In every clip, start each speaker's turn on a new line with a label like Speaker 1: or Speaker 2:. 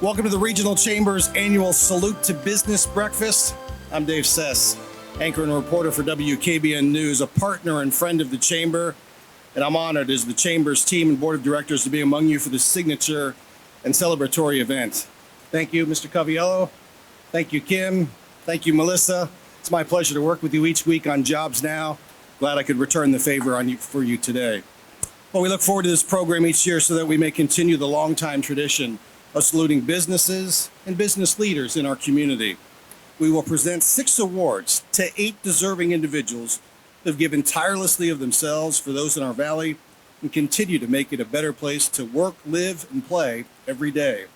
Speaker 1: Welcome to the Regional Chamber's annual Salute to Business Breakfast. I'm Dave Sess, anchor and reporter for WKBN News, a partner and friend of the Chamber, and I'm honored as the Chamber's team and board of directors to be among you for this signature and celebratory event. Thank you, Mr. Caviello. Thank you, Kim. Thank you, Melissa. It's my pleasure to work with you each week on Jobs Now. Glad I could return the favor for you today. Well, we look forward to this program each year so that we may continue the longtime tradition of saluting businesses and business leaders in our community. We will present 6 awards to 8 deserving individuals who have given tirelessly of themselves for those in our valley and continue to make it a better place to work, live, and play every day.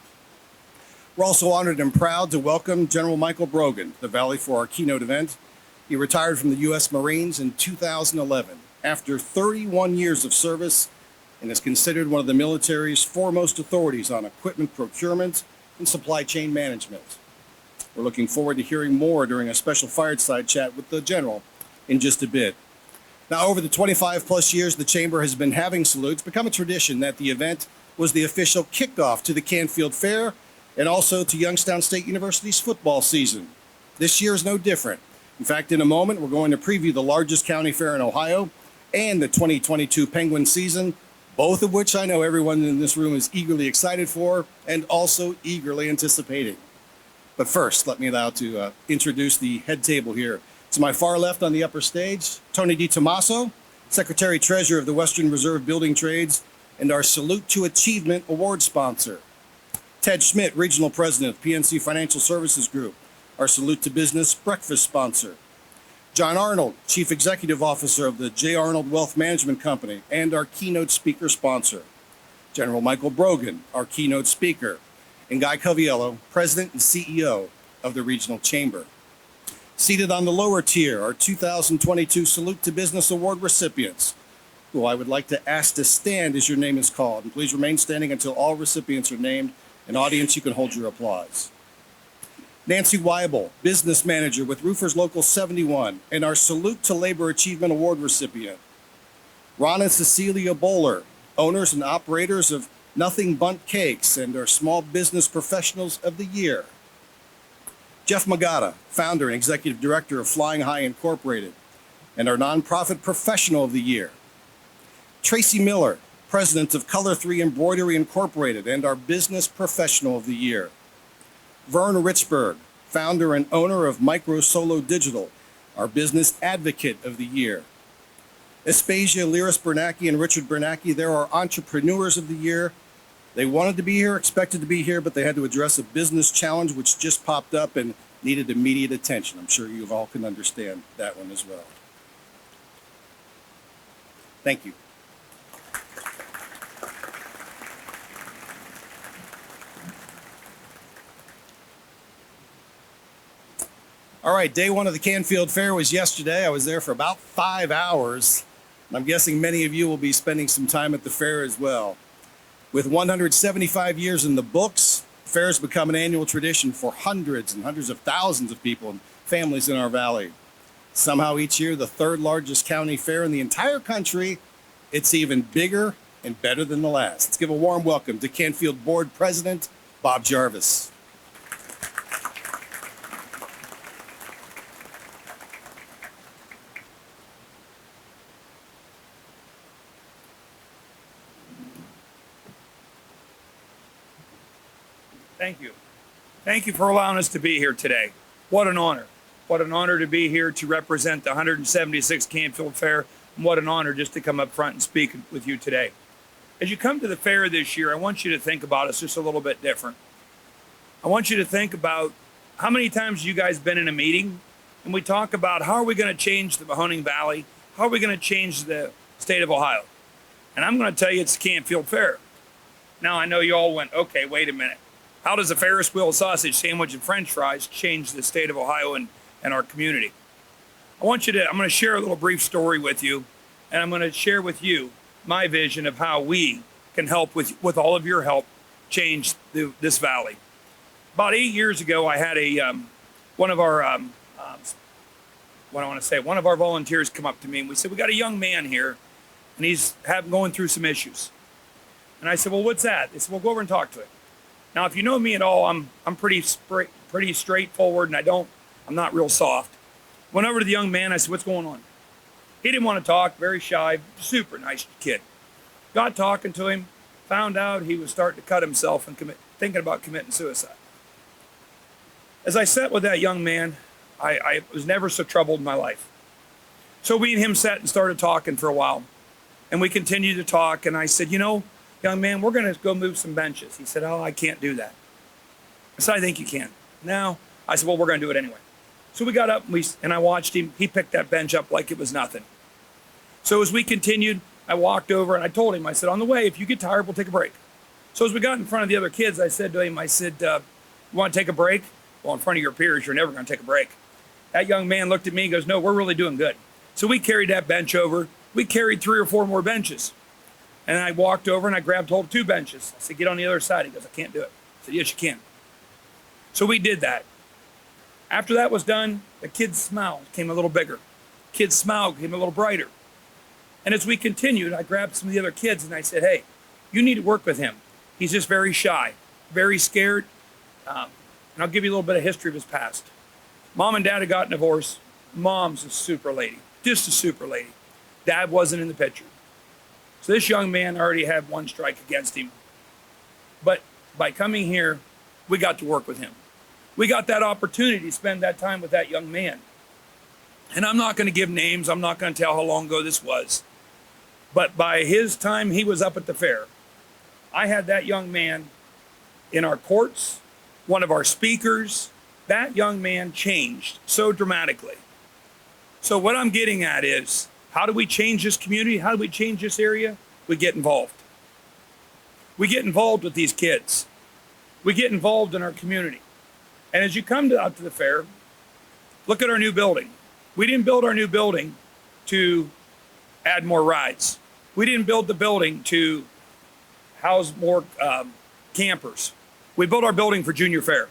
Speaker 1: We're also honored and proud to welcome General Michael Brogan to the Valley for our keynote event. He retired from the U.S. Marines in 2011 after 31 years of service and is considered one of the military's foremost authorities on equipment procurement and supply chain management. We're looking forward to hearing more during a special fireside chat with the General in just a bit. Now, over the 25 plus years the Chamber has been having salutes, become a tradition that the event was the official kickoff to the Canfield Fair and also to Youngstown State University's football season. This year is no different. In fact, in a moment, we're going to preview the largest county fair in Ohio and the 2022 Penguin season, both of which I know everyone in this room is eagerly excited for and also eagerly anticipating. But first, let me allow to introduce the head table here. To my far left on the upper stage, Tony DiTomaso, Secretary-Treasurer of the Western Reserve Building Trades and our Salute to Achievement Award sponsor. Ted Schmidt, Regional President of PNC Financial Services Group, our Salute to Business Breakfast sponsor. John Arnold, Chief Executive Officer of the J. Arnold Wealth Management Company and our keynote speaker sponsor. General Michael Brogan, our keynote speaker, and Guy Caviello, President and CEO of the Regional Chamber. Seated on the lower tier are 2022 Salute to Business Award recipients, who I would like to ask to stand as your name is called. And please remain standing until all recipients are named. And audience, you can hold your applause. Nancy Weibold, Business Manager with Roofers Local 71 and our Salute to Labor Achievement Award recipient. Ron and Cecilia Bowler, owners and operators of Nothing Bundt Cakes and our Small Business Professionals of the Year. Jeff Magada, Founder and Executive Director of Flying High Incorporated and our Nonprofit Professional of the Year. Tracy Miller, President of Color 3 Embroidery Incorporated and our Business Professional of the Year. Vern Richburg, founder and owner of Micro Solo Digital, our Business Advocate of the Year. Aspasia Liris Bernacki and Richard Bernacki, they're our Entrepreneurs of the Year. They wanted to be here, expected to be here, but they had to address a business challenge which just popped up and needed immediate attention. I'm sure you all can understand that one as well. Thank you. All right, day one of the Canfield Fair was yesterday. I was there for about 5 hours. And I'm guessing many of you will be spending some time at the fair as well. With 175 years in the books, the fair has become an annual tradition for hundreds and hundreds of thousands of people and families in our valley. Somehow each year, the 3rd largest county fair in the entire country, it's even bigger and better than the last. Let's give a warm welcome to Canfield Board President Bob Jarvis.
Speaker 2: Thank you. Thank you for allowing us to be here today. What an honor. What an honor to be here to represent the 176th Canfield Fair. And what an honor just to come up front and speak with you today. As you come to the fair this year, I want you to think about us just a little bit different. I want you to think about how many times you guys been in a meeting and we talk about how are we going to change the Mahoning Valley? How are we going to change the state of Ohio? And I'm going to tell you it's the Canfield Fair. Now, I know you all went, okay, wait a minute. How does a Ferris wheel sausage sandwich and French fries change the state of Ohio and our community? I'm going to share a little brief story with you, and I'm going to share with you my vision of how we can help with all of your help change this valley. About 8 years ago, I had one of our volunteers come up to me and we said, we got a young man here and he's going through some issues. And I said, well, what's that? They said, well, go over and talk to him. Now, if you know me at all, I'm pretty straightforward, and I'm not real soft. Went over to the young man. I said, "What's going on?" He didn't want to talk. Very shy. Super nice kid. Got talking to him. Found out he was starting to cut himself and thinking about committing suicide. As I sat with that young man, I was never so troubled in my life. So we and him sat and started talking for a while. And we continued to talk. And I said, young man, we're going to go move some benches. He said, "Oh, I can't do that." I said, "I think you can." "No." I said, "Well, we're going to do it anyway." So we got up and I watched him. He picked that bench up like it was nothing. So as we continued, I walked over and I told him, I said, "On the way, if you get tired, we'll take a break." So as we got in front of the other kids, I said to him, "You want to take a break?" "Well, in front of your peers, you're never going to take a break." That young man looked at me and goes, "No, we're really doing good." So we carried that bench over. We carried 3 or 4 more benches. And I walked over and I grabbed hold of 2 benches. I said, "Get on the other side." He goes, "I can't do it." I said, "Yes, you can." So we did that. After that was done, the kid's smile came a little bigger. Kid's smile came a little brighter. And as we continued, I grabbed some of the other kids and I said, "Hey, you need to work with him. He's just very shy, very scared." And I'll give you a little bit of history of his past. Mom and Dad had gotten divorced. Mom's a super lady, just a super lady. Dad wasn't in the picture. So this young man already had 1 strike against him. But by coming here, we got to work with him. We got that opportunity to spend that time with that young man. And I'm not going to give names. I'm not going to tell how long ago this was. But by his time he was up at the fair, I had that young man in our courts, one of our speakers. That young man changed so dramatically. So what I'm getting at is, how do we change this community? How do we change this area? We get involved. We get involved with these kids. We get involved in our community. And as you come out to the fair, look at our new building. We didn't build our new building to add more rides. We didn't build the building to house more campers. We built our building for Junior Fair.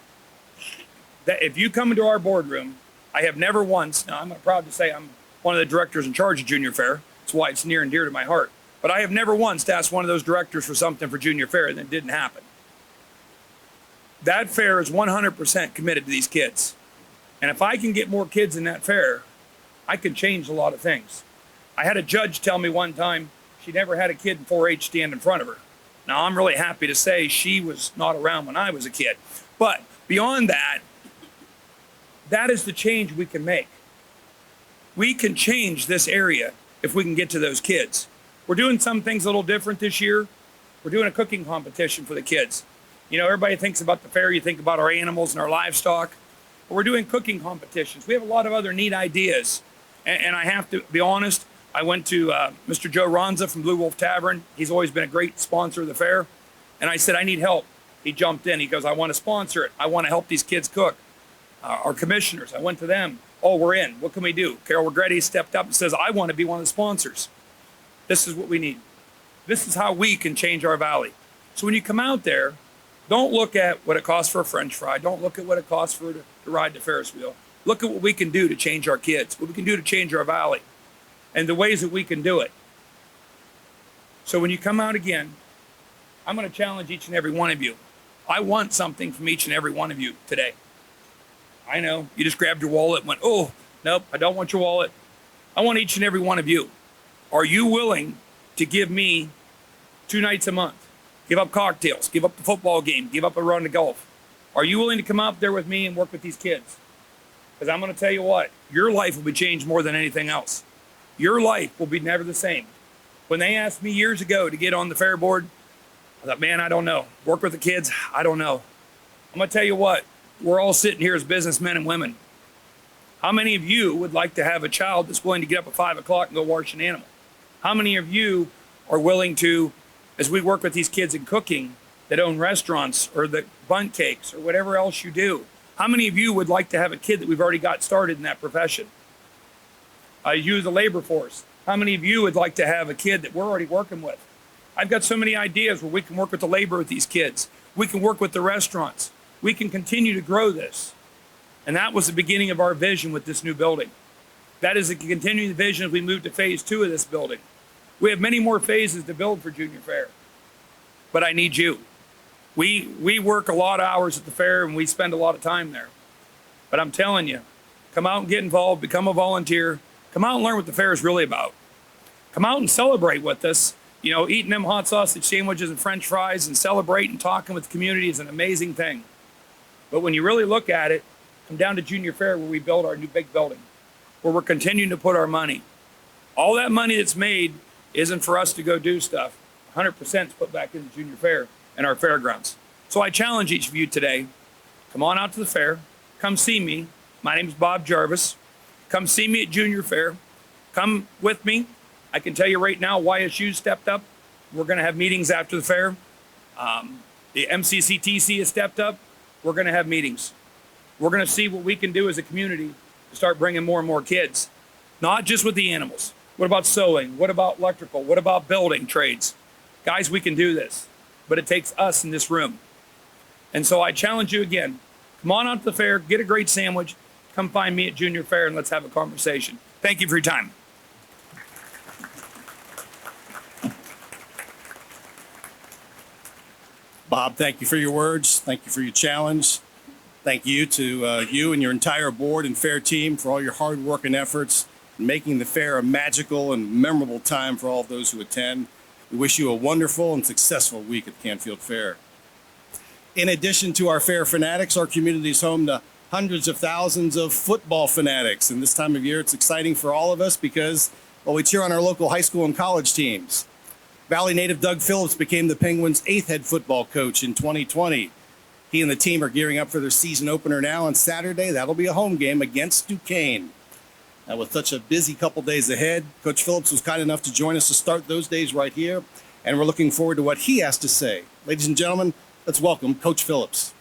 Speaker 2: That if you come into our boardroom, I have never once, now I'm proud to say I'm one of the directors in charge of Junior Fair. That's why it's near and dear to my heart. But I have never once asked one of those directors for something for Junior Fair, and it didn't happen. That fair is 100% committed to these kids. And if I can get more kids in that fair, I can change a lot of things. I had a judge tell me one time she never had a kid in 4-H stand in front of her. Now, I'm really happy to say she was not around when I was a kid. But beyond that, that is the change we can make. We can change this area if we can get to those kids. We're doing some things a little different this year. We're doing a cooking competition for the kids. Everybody thinks about the fair, you think about our animals and our livestock. But we're doing cooking competitions. We have a lot of other neat ideas. And I have to be honest, I went to Mr. Joe Ronza from Blue Wolf Tavern. He's always been a great sponsor of the fair. And I said, "I need help." He jumped in. He goes, "I want to sponsor it. I want to help these kids cook." Our commissioners, I went to them. "Oh, we're in. What can we do?" Carol Regretti stepped up and says, "I want to be one of the sponsors." This is what we need. This is how we can change our valley. So when you come out there, don't look at what it costs for a French fry. Don't look at what it costs to ride the Ferris wheel. Look at what we can do to change our kids, what we can do to change our valley, and the ways that we can do it. So when you come out again, I'm going to challenge each and every one of you. I want something from each and every one of you today. I know you just grabbed your wallet and went, "Oh, nope, I don't want your wallet." I want each and every one of you. Are you willing to give me 2 nights a month? Give up cocktails, give up the football game, give up a run to golf. Are you willing to come out there with me and work with these kids? Because I'm going to tell you what, your life will be changed more than anything else. Your life will be never the same. When they asked me years ago to get on the fair board, I thought, man, I don't know. Work with the kids, I don't know. I'm going to tell you what, we're all sitting here as businessmen and women. How many of you would like to have a child that's willing to get up at 5 o'clock and go wash an animal? How many of you are willing to, as we work with these kids in cooking that own restaurants or the bundt cakes or whatever else you do, how many of you would like to have a kid that we've already got started in that profession? You, the labor force, how many of you would like to have a kid that we're already working with? I've got so many ideas where we can work with the labor with these kids. We can work with the restaurants. We can continue to grow this. And that was the beginning of our vision with this new building. That is a continuing vision as we move to phase 2 of this building. We have many more phases to build for Junior Fair. But I need you. We work a lot of hours at the fair and we spend a lot of time there. But I'm telling you, come out and get involved, become a volunteer, come out and learn what the fair is really about. Come out and celebrate with us. You know, eating them hot sausage sandwiches and French fries and celebrating and talking with the community is an amazing thing. But when you really look at it, come down to Junior Fair where we build our new big building, where we're continuing to put our money. All that money that's made isn't for us to go do stuff. 100% is put back into Junior Fair and our fairgrounds. So I challenge each of you today, come on out to the fair, come see me. My name is Bob Jarvis. Come see me at Junior Fair. Come with me. I can tell you right now, YSU stepped up. We're going to have meetings after the fair. The MCCTC has stepped up. We're going to have meetings. We're going to see what we can do as a community to start bringing more and more kids, not just with the animals. What about sewing? What about electrical? What about building trades? Guys, we can do this, but it takes us in this room. And so I challenge you again, come on out to the fair, get a great sandwich, come find me at Junior Fair and let's have a conversation. Thank you for your time.
Speaker 1: Bob, thank you for your words. Thank you for your challenge. Thank you to you and your entire board and fair team for all your hard work and efforts in making the fair a magical and memorable time for all of those who attend. We wish you a wonderful and successful week at the Canfield Fair. In addition to our fair fanatics, our community is home to hundreds of thousands of football fanatics. And this time of year, it's exciting for all of us because, well, we cheer on our local high school and college teams. Valley native Doug Phillips became the Penguins' 8th head football coach in 2020. He and the team are gearing up for their season opener now on Saturday. That'll be a home game against Duquesne. Now, with such a busy couple days ahead, Coach Phillips was kind enough to join us to start those days right here, and we're looking forward to what he has to say. Ladies and gentlemen, let's welcome Coach Phillips.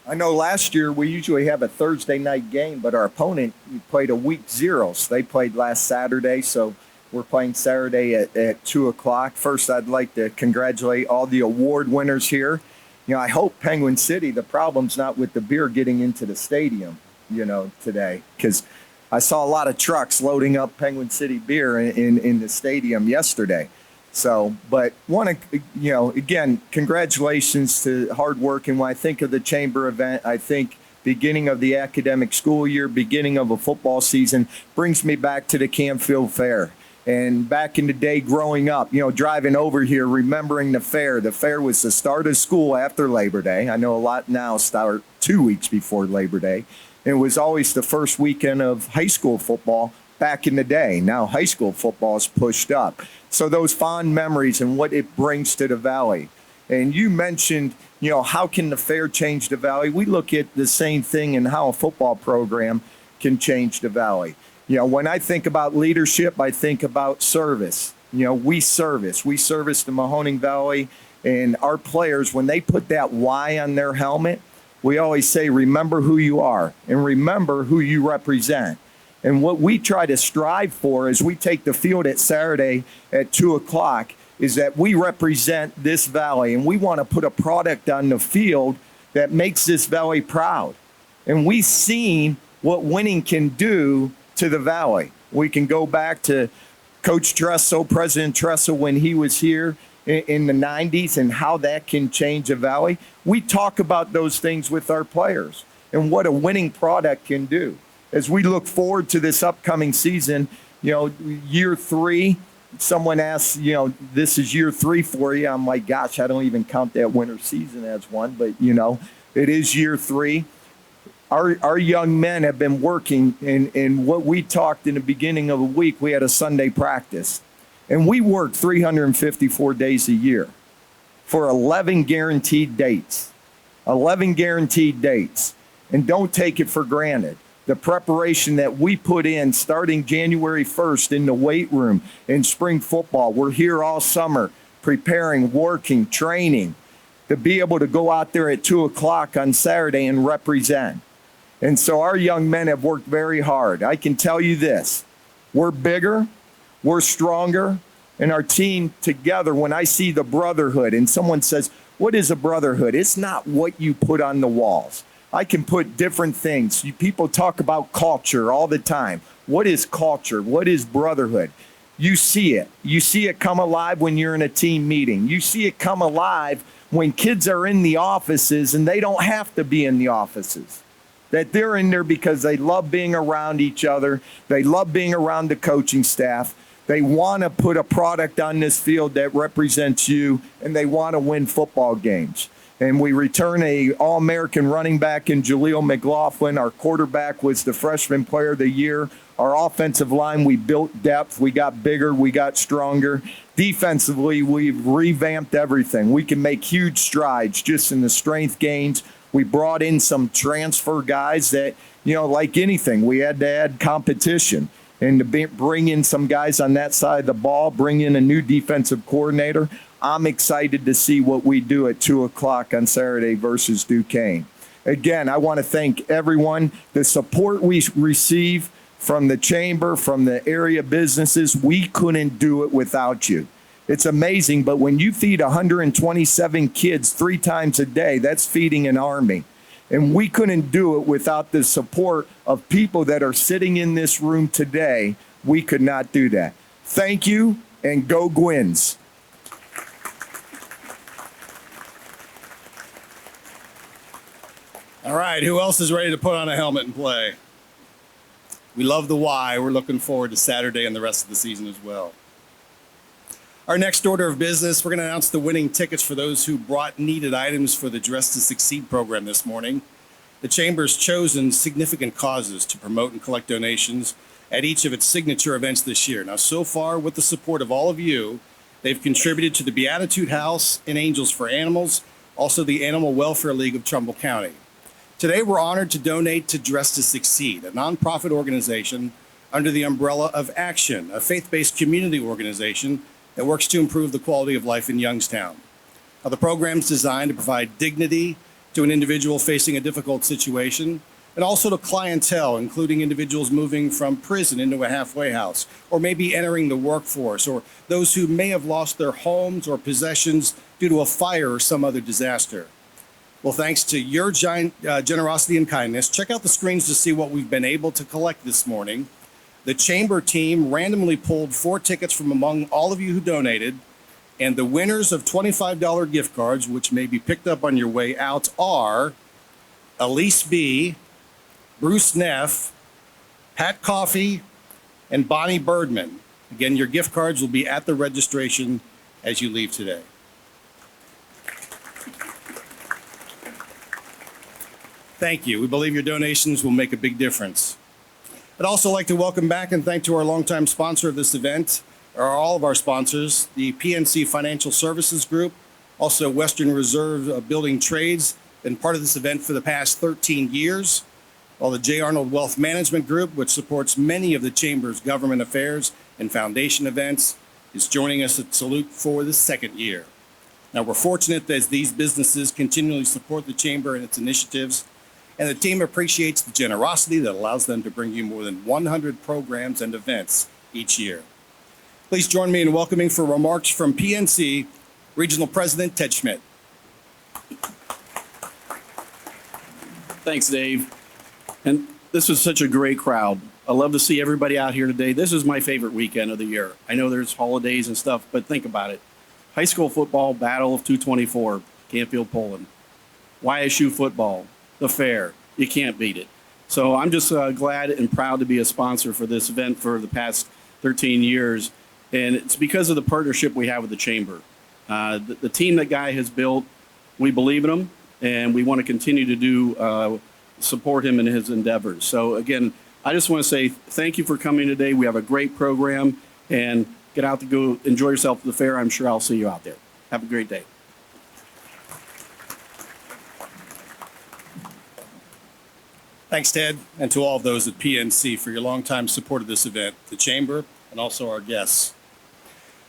Speaker 3: I know last year we usually have a Thursday night game, but our opponent played a week 0. So they played last Saturday, so we're playing Saturday at 2 o'clock. First, I'd like to congratulate all the award winners here. You know, I hope Penguin City, the problem's not with the beer getting into the stadium, you know, today, because I saw a lot of trucks loading up Penguin City beer in the stadium yesterday. So, but want to, you know, again, congratulations to hard work. And when I think of the chamber event, I think beginning of the academic school year, beginning of a football season brings me back to the Canfield Fair. And back in the day growing up, you know, driving over here, remembering the fair. The fair was the start of school after Labor Day. I know a lot now start 2 weeks before Labor Day. It was always the first weekend of high school football back in the day. Now high school football is pushed up. So those fond memories and what it brings to the Valley. And you mentioned, you know, how can the fair change the Valley? We look at the same thing in how a football program can change the Valley. You know, when I think about leadership, I think about service. You know, we service the Mahoning Valley, and our players, when they put that Y on their helmet, we always say, remember who you are and remember who you represent. And what we try to strive for as we take the field at Saturday at 2 o'clock is that we represent this Valley, and we want to put a product on the field that makes this Valley proud. And we've seen what winning can do to the Valley. We can go back to Coach Tressel, President Tressel, when he was here in the 90s, and how that can change a Valley. We talk about those things with our players and what a winning product can do. As we look forward to this upcoming season, you know, year 3, someone asks, you know, this is year 3 for you. I'm like, gosh, I don't even count that winter season as one, but, you know, it is year 3. Our young men have been working, in what we talked in the beginning of the week, we had a Sunday practice. And we work 354 days a year for 11 guaranteed dates. 11 guaranteed dates. And don't take it for granted. The preparation that we put in starting January 1st in the weight room in spring football. We're here all summer preparing, working, training to be able to go out there at 2 o'clock on Saturday and represent. And so our young men have worked very hard. I can tell you this, we're bigger, we're stronger, and our team together, when I see the brotherhood and someone says, what is a brotherhood? It's not what you put on the walls. I can put different things. People talk about culture all the time. What is culture? What is brotherhood? You see it. You see it come alive when you're in a team meeting. You see it come alive when kids are in the offices and they don't have to be in the offices. That they're in there because they love being around each other. They love being around the coaching staff. They want to put a product on this field that represents you, and they want to win football games. And we return a All-American running back in Julio Mclaughlin. Our quarterback was the freshman player of the year. Our offensive line, we built depth. We got bigger. We got stronger. Defensively, we've revamped everything. We can make huge strides just in the strength gains. We brought in some transfer guys that, like anything, we had to add competition. And to bring in some guys on that side of the ball, bring in a new defensive coordinator. I'm excited to see what we do at 2 o'clock on Saturday versus Duquesne. Again, I want to thank everyone. The support we receive from the chamber, from the area businesses, we couldn't do it without you. It's amazing, but when you feed 127 kids 3 times a day, that's feeding an army. And we couldn't do it without the support of people that are sitting in this room today. We could not do that. Thank you, and go Gwins.
Speaker 1: All right, who else is ready to put on a helmet and play? We love the Y. We're looking forward to Saturday and the rest of the season as well. Our next order of business, we're going to announce the winning tickets for those who brought needed items for the Dress to Succeed program this morning. The Chamber's chosen significant causes to promote and collect donations at each of its signature events this year. Now, so far, with the support of all of you, they've contributed to the Beatitude House and Angels for Animals, also the Animal Welfare League of Trumbull County. Today, we're honored to donate to Dress to Succeed, a nonprofit organization under the umbrella of Action, a faith-based community organization that works to improve the quality of life in Youngstown. Now, the program is designed to provide dignity to an individual facing a difficult situation, and also to clientele, including individuals moving from prison into a halfway house, or maybe entering the workforce, or those who may have lost their homes or possessions due to a fire or some other disaster. Well, thanks to your generosity and kindness, check out the screens to see what we've been able to collect this morning. The Chamber team randomly pulled 4 tickets from among all of you who donated, and the winners of $25 gift cards, which may be picked up on your way out, are Elise B., Bruce Neff, Pat Coffey, and Bonnie Boardman. Again, your gift cards will be at the registration as you leave today. Thank you. We believe your donations will make a big difference. I'd also like to welcome back and thank to our longtime sponsor of this event, or all of our sponsors, the PNC Financial Services Group, also Western Reserve Building Trades, been part of this event for the past 13 years, while the J. Arnold Wealth Management Group, which supports many of the Chamber's government affairs and foundation events, is joining us at Salute for the 2nd year. Now, we're fortunate that these businesses continually support the Chamber and its initiatives, and the team appreciates the generosity that allows them to bring you more than 100 programs and events each year. Please join me in welcoming for remarks from PNC, Regional President Ted Schmidt.
Speaker 4: Thanks, Dave. And this was such a great crowd. I love to see everybody out here today. This is my favorite weekend of the year. I know there's holidays and stuff, but think about it. High school football, Battle of 224, Canfield, Poland. YSU football, the fair. You can't beat it. So I'm just glad and proud to be a sponsor for this event for the past 13 years. And it's because of the partnership we have with the Chamber. The team that Guy has built, we believe in him, and we want to continue to do support him in his endeavors. So again, I just want to say thank you for coming today. We have a great program, and get out to go enjoy yourself at the fair. I'm sure I'll see you out there. Have a great day.
Speaker 1: Thanks, Ted, and to all of those at PNC for your longtime support of this event, the Chamber, and also our guests.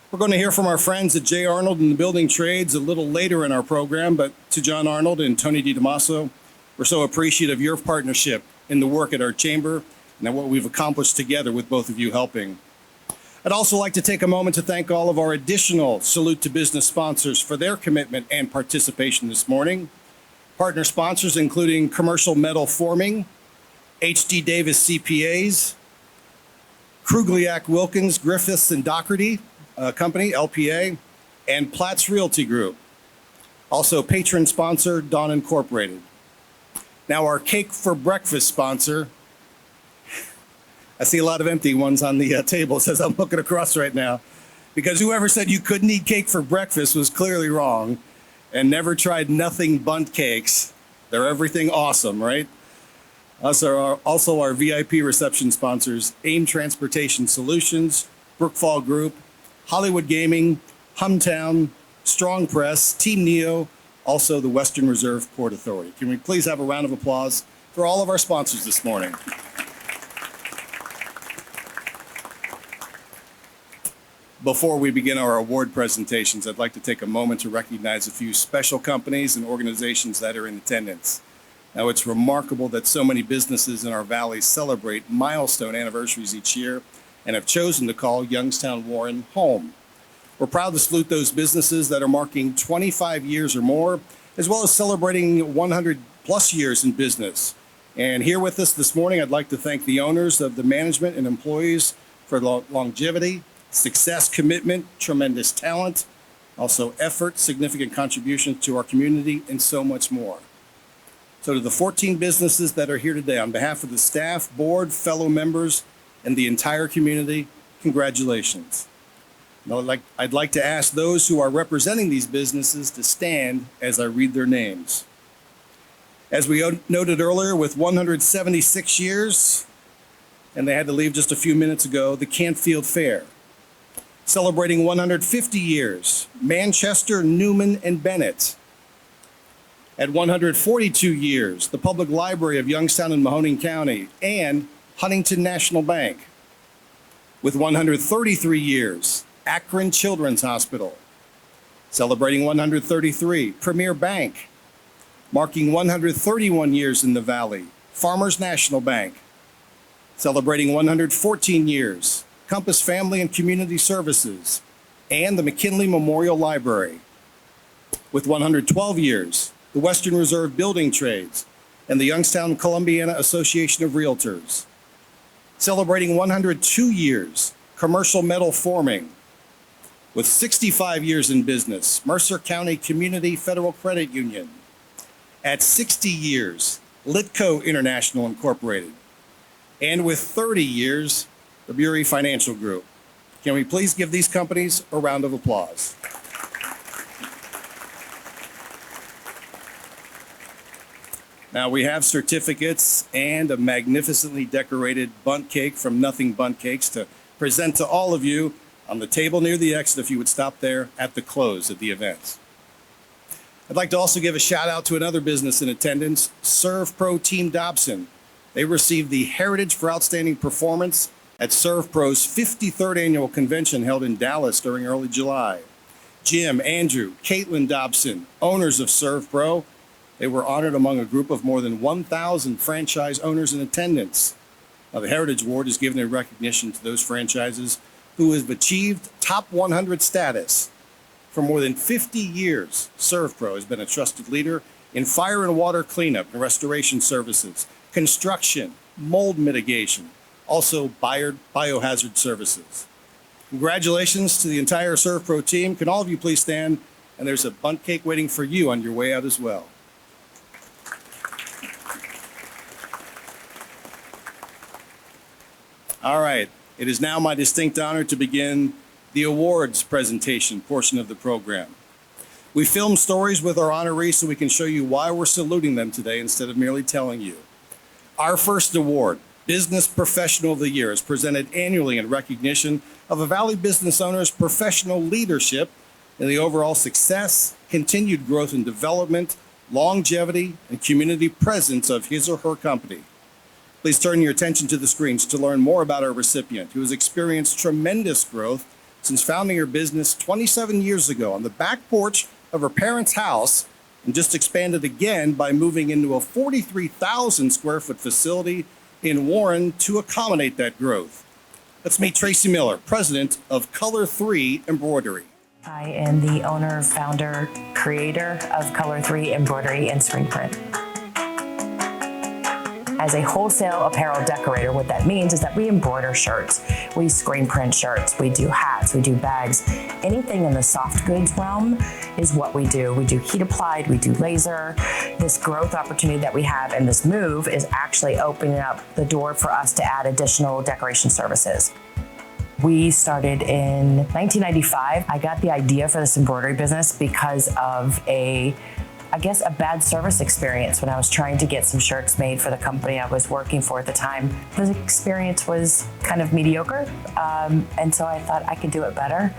Speaker 1: We're going to hear from our friends at J. Arnold and the Building Trades a little later in our program, but to John Arnold and Tony DiTomaso, we're so appreciative of your partnership in the work at our Chamber and what we've accomplished together with both of you helping. I'd also like to take a moment to thank all of our additional Salute to Business sponsors for their commitment and participation this morning. Partner sponsors including Commercial Metal Forming, H.D. Davis CPAs, Krugliak Wilkins Griffiths and Doherty Company, LPA, and Platts Realty Group. Also patron sponsor, Dawn Incorporated. Now our cake for breakfast sponsor, I see a lot of empty ones on the tables as I'm looking across right now, because whoever said you couldn't eat cake for breakfast was clearly wrong and never tried nothing bundt cakes. They're everything awesome, right? Also our VIP reception sponsors, AIM Transportation Solutions, Brookfall Group, Hollywood Gaming, Humtown, Strong Press, Team Neo, also the Western Reserve Port Authority. Can we please have a round of applause for all of our sponsors this morning? Before we begin our award presentations, I'd like to take a moment to recognize a few special companies and organizations that are in attendance. Now, it's remarkable that so many businesses in our valley celebrate milestone anniversaries each year and have chosen to call Youngstown Warren home. We're proud to salute those businesses that are marking 25 years or more, as well as celebrating 100 plus years in business. And here with us this morning, I'd like to thank the owners of the management and employees for longevity, success, commitment, tremendous talent, also effort, significant contributions to our community, and so much more. So to the 14 businesses that are here today, on behalf of the staff, board, fellow members, and the entire community, congratulations. Now, I'd like to ask those who are representing these businesses to stand as I read their names. As we noted earlier, with 176 years, and they had to leave just a few minutes ago, the Canfield Fair. Celebrating 150 years, Manchester, Newman, and Bennett. At 142 years, the Public Library of Youngstown and Mahoning County and Huntington National Bank. With 133 years, Akron Children's Hospital. Celebrating 133, Premier Bank. Marking 131 years in the Valley, Farmers National Bank. Celebrating 114 years, Compass Family and Community Services, and the McKinley Memorial Library. With 112 years, the Western Reserve Building Trades and the Youngstown Columbiana Association of Realtors. Celebrating 102 years, Commercial Metal Forming. With 65 years in business, Mercer County Community Federal Credit Union. At 60 years, Litco International Incorporated. And with 30 years, the Bury Financial Group. Can we please give these companies a round of applause? Now we have certificates and a magnificently decorated bundt cake from Nothing Bundt Cakes to present to all of you on the table near the exit if you would stop there at the close of the event. I'd like to also give a shout out to another business in attendance, ServPro Team Dobson. They received the Heritage for Outstanding Performance at ServPro's 53rd annual convention held in Dallas during early July. Jim, Andrew, Caitlin Dobson, owners of ServPro, they were honored among a group of more than 1,000 franchise owners in attendance. Now, the Heritage Award is given in recognition to those franchises who have achieved top 100 status. For more than 50 years, ServPro has been a trusted leader in fire and water cleanup and restoration services, construction, mold mitigation, also biohazard services. Congratulations to the entire ServPro team. Can all of you please stand? And there's a bundt cake waiting for you on your way out as well. All right, it is now my distinct honor to begin the awards presentation portion of the program. We film stories with our honorees so we can show you why we're saluting them today instead of merely telling you. Our first award, Business Professional of the Year, is presented annually in recognition of a Valley business owner's professional leadership in the overall success, continued growth and development, longevity, and community presence of his or her company. Please turn your attention to the screens to learn more about our recipient, who has experienced tremendous growth since founding her business 27 years ago on the back porch of her parents' house, and just expanded again by moving into a 43,000 square foot facility in Warren to accommodate that growth. Let's meet Tracy Miller, president of Color 3 Embroidery.
Speaker 5: I am the owner, founder, creator of Color 3 Embroidery and Screen Print. As a wholesale apparel decorator, what that means is that we embroider shirts, we screen print shirts, we do hats, we do bags. Anything in the soft goods realm is what we do. We do heat applied, we do laser. This growth opportunity that we have and this move is actually opening up the door for us to add additional decoration services. We started in 1995. I got the idea for this embroidery business because of a bad service experience when I was trying to get some shirts made for the company I was working for at the time. The experience was kind of mediocre, and so I thought I could do it better.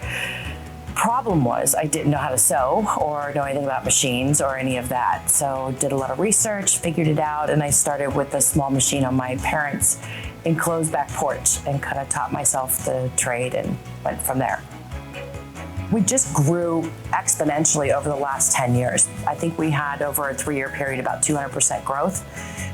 Speaker 5: Problem was I didn't know how to sew or know anything about machines or any of that. So did a lot of research, figured it out, and I started with a small machine on my parents' enclosed back porch and kind of taught myself the trade and went from there. We just grew exponentially over the last 10 years. I think we had over a 3-year period about 200% growth.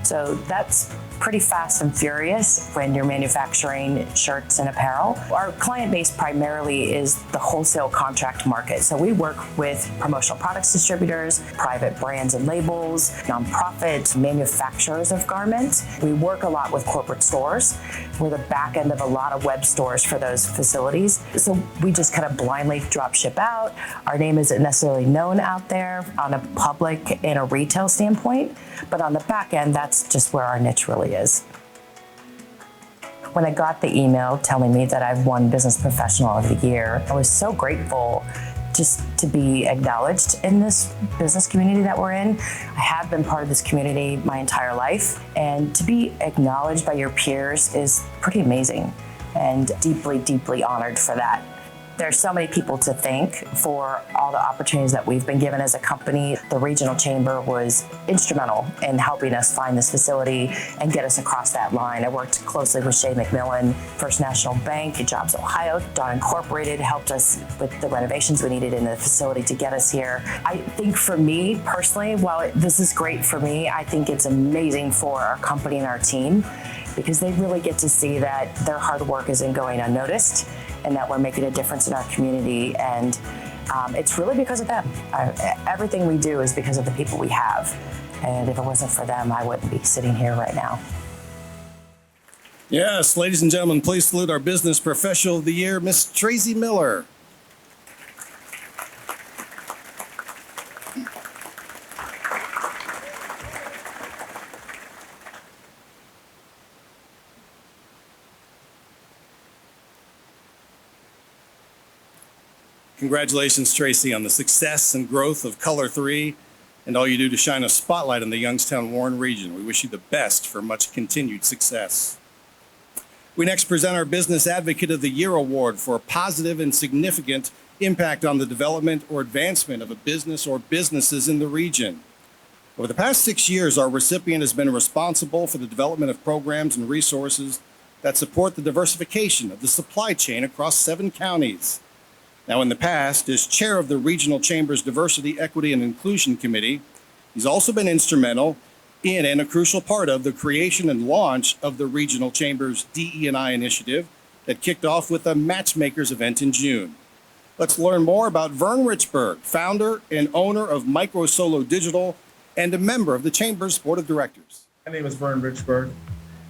Speaker 5: So that's pretty fast and furious when you're manufacturing shirts and apparel. Our client base primarily is the wholesale contract market. So we work with promotional products distributors, private brands and labels, nonprofits, manufacturers of garments. We work a lot with corporate stores. We're the back end of a lot of web stores for those facilities. So we just kind of blindly drop ship out. Our name isn't necessarily known out there on a public and a retail standpoint, but on the back end, that's just where our niche really is. When I got the email telling me that I've won Business Professional of the Year, I was so grateful just to be acknowledged in this business community that we're in. I have been part of this community my entire life, and to be acknowledged by your peers is pretty amazing, and deeply, deeply honored for that. There's so many people to thank for all the opportunities that we've been given as a company. The regional chamber was instrumental in helping us find this facility and get us across that line. I worked closely with Shay McMillan, First National Bank, Jobs Ohio, Dawn Incorporated helped us with the renovations we needed in the facility to get us here. I think for me personally, while this is great for me, I think it's amazing for our company and our team because they really get to see that their hard work isn't going unnoticed and that we're making a difference in our community. And it's really because of them. Everything we do is because of the people we have. And if it wasn't for them, I wouldn't be sitting here right now.
Speaker 1: Yes, ladies and gentlemen, please salute our Business Professional of the Year, Miss Tracy Miller. Congratulations, Tracy, on the success and growth of Color 3 and all you do to shine a spotlight on the Youngstown-Warren region. We wish you the best for much continued success. We next present our Business Advocate of the Year Award for a positive and significant impact on the development or advancement of a business or businesses in the region. Over the past 6 years, our recipient has been responsible for the development of programs and resources that support the diversification of the supply chain across 7 counties. Now, in the past, as chair of the Regional Chamber's Diversity, Equity, and Inclusion Committee, he's also been instrumental in and a crucial part of the creation and launch of the Regional Chamber's DE&I initiative that kicked off with a Matchmakers event in June. Let's learn more about Vern Richburg, founder and owner of Micro Solo Digital and a member of the Chamber's Board of Directors.
Speaker 6: My name is Vern Richburg,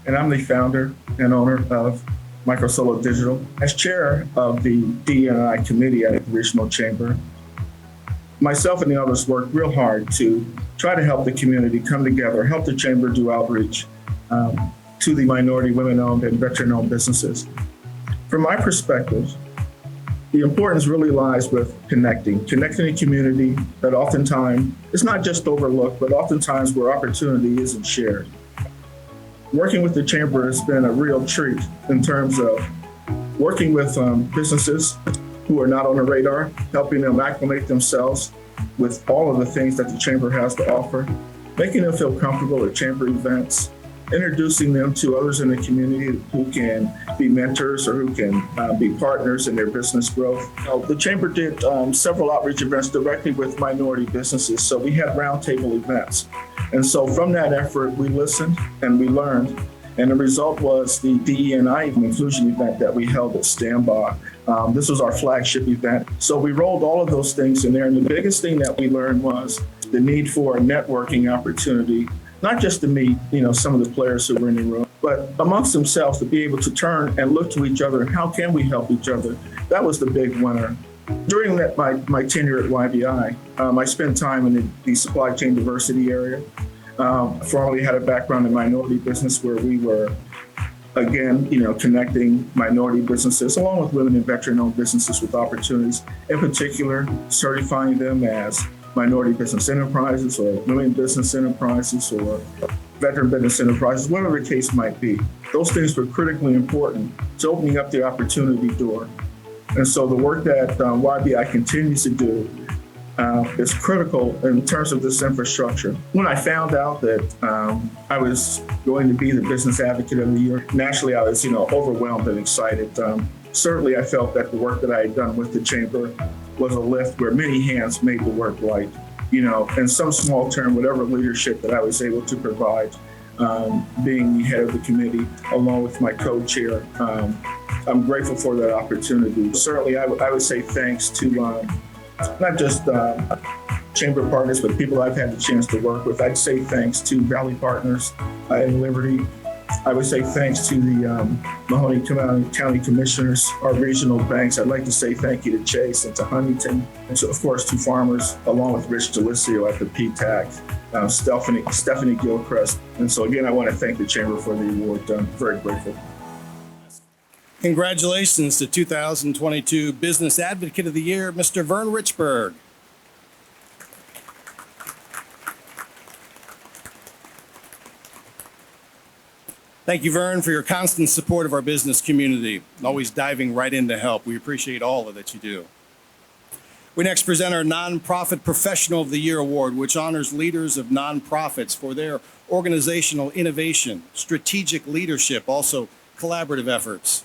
Speaker 6: and I'm the founder and owner of Micro Solo Digital. As chair of the DE&I committee at the Regional Chamber, myself and the others work real hard to try to help the community come together, help the Chamber do outreach to the minority, women-owned, and veteran-owned businesses. From my perspective, the importance really lies with connecting the community that oftentimes is not just overlooked, but oftentimes where opportunity isn't shared. Working with the Chamber has been a real treat in terms of working with businesses who are not on the radar, helping them acclimate themselves with all of the things that the Chamber has to offer, making them feel comfortable at Chamber events, introducing them to others in the community who can be mentors or who can be partners in their business growth. The Chamber did several outreach events directly with minority businesses, so we had roundtable events. And so from that effort, we listened and we learned, And the result was the DE&I inclusion event that we held at Standby. This was our flagship event. So we rolled all of those things in there. And the biggest thing that we learned was the need for a networking opportunity, not just to meet, some of the players who were in the room, but amongst themselves to be able to turn and look to each other and how can we help each other? That was the big winner. During my tenure at YBI, I spent time in the supply chain diversity area. Formerly had a background in minority business where we were, again, connecting minority businesses along with women and veteran-owned businesses with opportunities, in particular, certifying them as minority business enterprises or women business enterprises or veteran business enterprises, whatever the case might be. Those things were critically important to opening up the opportunity door. And so the work that YBI continues to do is critical in terms of this infrastructure. When I found out that I was going to be the Business Advocate of the Year, naturally I was, overwhelmed and excited. Certainly I felt that the work that I had done with the Chamber was a lift where many hands made the work light. In some small term, whatever leadership that I was able to provide, being the head of the committee, along with my co-chair, I'm grateful for that opportunity. Certainly I would say thanks to not just Chamber partners, but people I've had the chance to work with. I'd say thanks to Valley Partners and Liberty. I would say thanks to the Mahoney County Commissioners, our regional banks. I'd like to say thank you to Chase and to Huntington, and of course to Farmers, along with Rich Delisio at the PTAC, Stephanie Gilchrist. And so again, I want to thank the Chamber for the award. I'm very grateful.
Speaker 1: Congratulations to 2022 Business Advocate of the Year, Mr. Vern Richburg. Thank you, Vern, for your constant support of our business community, always diving right in to help. We appreciate all of that you do. We next present our Nonprofit Professional of the Year Award, which honors leaders of nonprofits for their organizational innovation, strategic leadership, also collaborative efforts.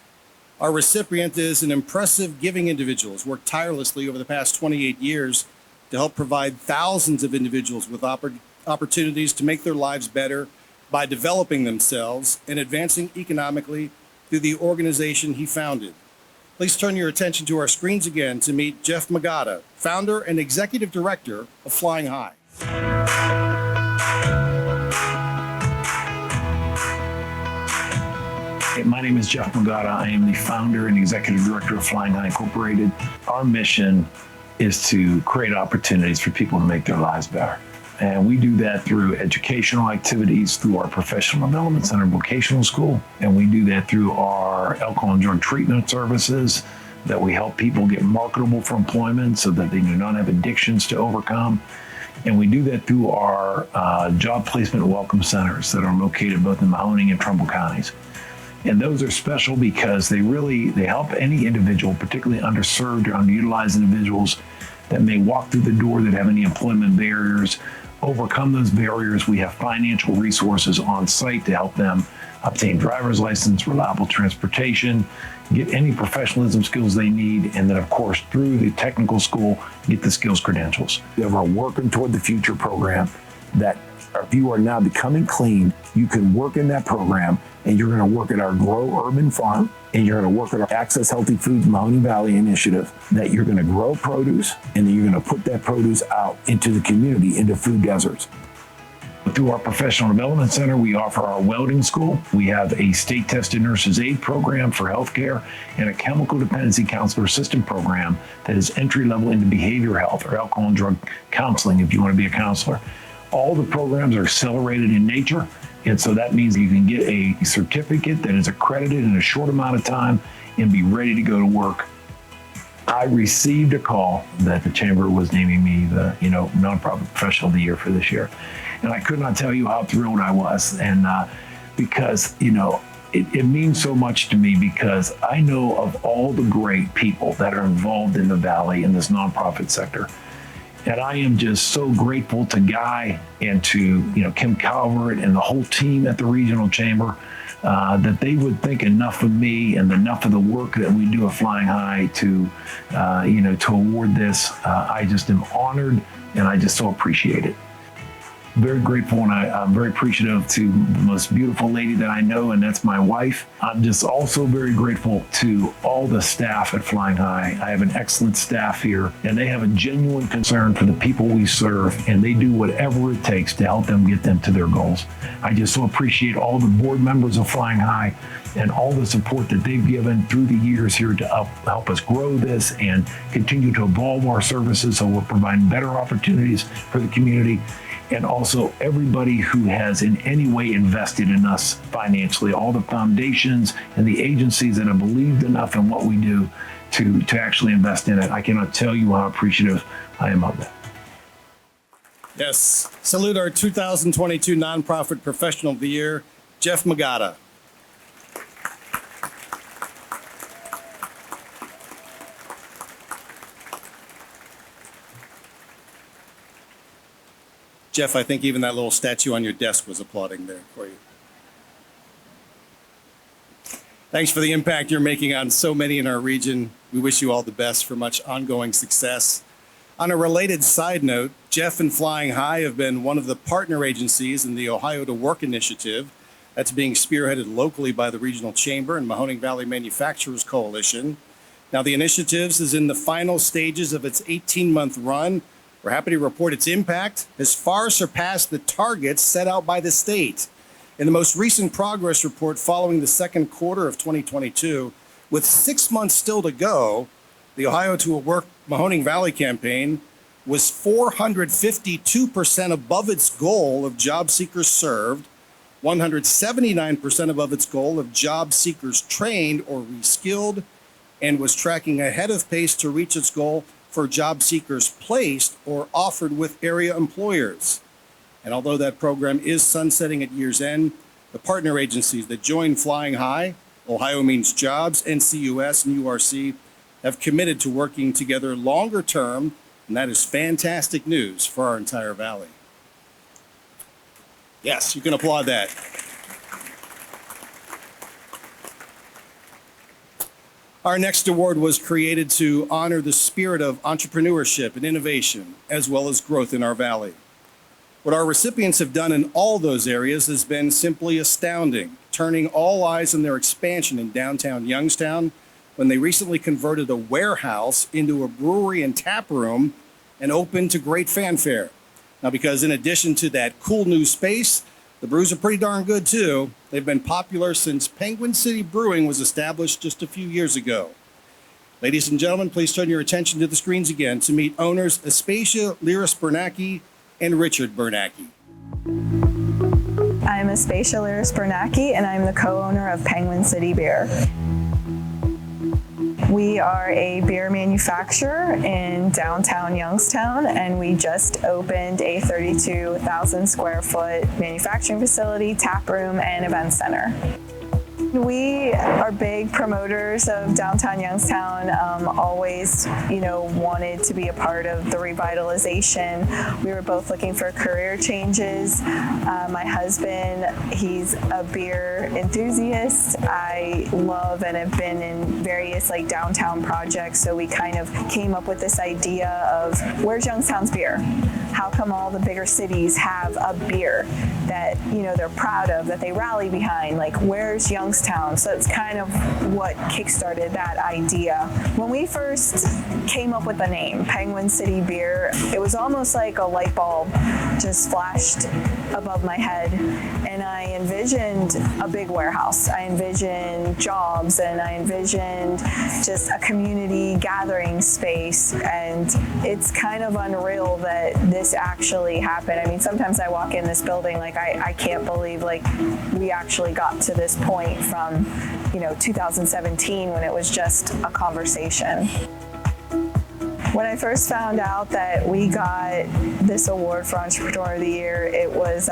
Speaker 1: Our recipient is an impressive giving individual who's worked tirelessly over the past 28 years to help provide thousands of individuals with opportunities to make their lives better by developing themselves and advancing economically through the organization he founded. Please turn your attention to our screens again to meet Jeff Magada, founder and executive director of Flying High.
Speaker 7: My name is Jeff Magada. I am the founder and executive director of Flying High Incorporated. Our mission is to create opportunities for people to make their lives better. And we do that through educational activities, through our professional development center vocational school. And we do that through our alcohol and drug treatment services, that we help people get marketable for employment so that they do not have addictions to overcome. And we do that through our job placement welcome centers that are located both in Mahoney and Trumbull counties. And those are special because they help any individual, particularly underserved or underutilized individuals that may walk through the door that have any employment barriers, overcome those barriers. We have financial resources on site to help them obtain driver's license, reliable transportation, get any professionalism skills they need, and then of course through the technical school, get the skills credentials. We have our Working Toward the Future program that if you are now becoming clean, you can work in that program, and you're going to work at our Grow Urban Farm, and you're going to work at our Access Healthy Foods Mahoney Valley initiative, that you're going to grow produce, and then you're going to put that produce out into the community, into food deserts. Through our Professional Development Center, we offer our welding school. We have a state-tested nurse's aid program for healthcare and a chemical dependency counselor assistant program that is entry-level into behavioral health or alcohol and drug counseling if you want to be a counselor. All the programs are accelerated in nature, and so that means you can get a certificate that is accredited in a short amount of time and be ready to go to work. I received a call that the Chamber was naming me the Nonprofit Professional of the Year for this year. And I could not tell you how thrilled I was. And because, it means so much to me because I know of all the great people that are involved in the Valley in this nonprofit sector. And I am just so grateful to Guy and to, Kim Calvert and the whole team at the Regional Chamber that they would think enough of me and enough of the work that we do at Flying High to award this. I just am honored and I just so appreciate it. very grateful, and I'm very appreciative to the most beautiful lady that I know, and that's my wife. I'm just also very grateful to all the staff at Flying High. I have an excellent staff here, and they have a genuine concern for the people we serve, and they do whatever it takes to help them get them to their goals. I just so appreciate all the board members of Flying High and all the support that they've given through the years here to help us grow this and continue to evolve our services so we're providing better opportunities for the community. And also everybody who has in any way invested in us financially, all the foundations and the agencies that have believed enough in what we do to actually invest in it. I cannot tell you how appreciative I am of that.
Speaker 1: Yes. Salute our 2022 Nonprofit Professional of the Year, Jeff Magada. Jeff, I think even that little statue on your desk was applauding there for you. Thanks for the impact you're making on so many in our region. We wish you all the best for much ongoing success. On a related side note, Jeff and Flying High have been one of the partner agencies in the Ohio to Work initiative that's being spearheaded locally by the Regional Chamber and Mahoning Valley Manufacturers Coalition. Now, the initiative is in the final stages of its 18-month run. We're happy to report its impact has far surpassed the targets set out by the state. In the most recent progress report following the second quarter of 2022, with 6 months still to go, the Ohio to Work Mahoning Valley campaign was 452% above its goal of job seekers served, 179% above its goal of job seekers trained or reskilled, and was tracking ahead of pace to reach its goal for job seekers placed or offered with area employers. And although that program is sunsetting at year's end, the partner agencies that join Flying High, Ohio Means Jobs, NCUS, and URC, have committed to working together longer term, and that is fantastic news for our entire valley. Yes, you can applaud that. Our next award was created to honor the spirit of entrepreneurship and innovation, as well as growth in our valley. What our recipients have done in all those areas has been simply astounding, turning all eyes on their expansion in downtown Youngstown when they recently converted a warehouse into a brewery and tap room and opened to great fanfare. Now, because in addition to that cool new space, the brews are pretty darn good too. They've been popular since Penguin City Brewing was established just a few years ago. Ladies and gentlemen, please turn your attention to the screens again to meet owners Aspasia Liris Bernacki and Richard Bernacki.
Speaker 8: I'm Aspasia Liris Bernacki, and I'm the co-owner of Penguin City Beer. We are a beer manufacturer in downtown Youngstown, and we just opened a 32,000 square foot manufacturing facility, tap room, and event center. We are big promoters of downtown Youngstown, always, wanted to be a part of the revitalization. We were both looking for career changes. My husband, he's a beer enthusiast. I love and have been in various downtown projects, so we kind of came up with this idea of where's Youngstown's beer? How come all the bigger cities have a beer that, they're proud of, that they rally behind? Where's Youngstown? So it's kind of what kickstarted that idea. When we first came up with the name, Penguin City Beer, it was almost like a light bulb just flashed above my head. And I envisioned a big warehouse. I envisioned jobs, and I envisioned just a community gathering space. And it's kind of unreal that this actually happened. I mean, sometimes I walk in this building, I can't believe we actually got to this point from 2017 when it was just a conversation. When I first found out that we got this award for Entrepreneur of the Year, it was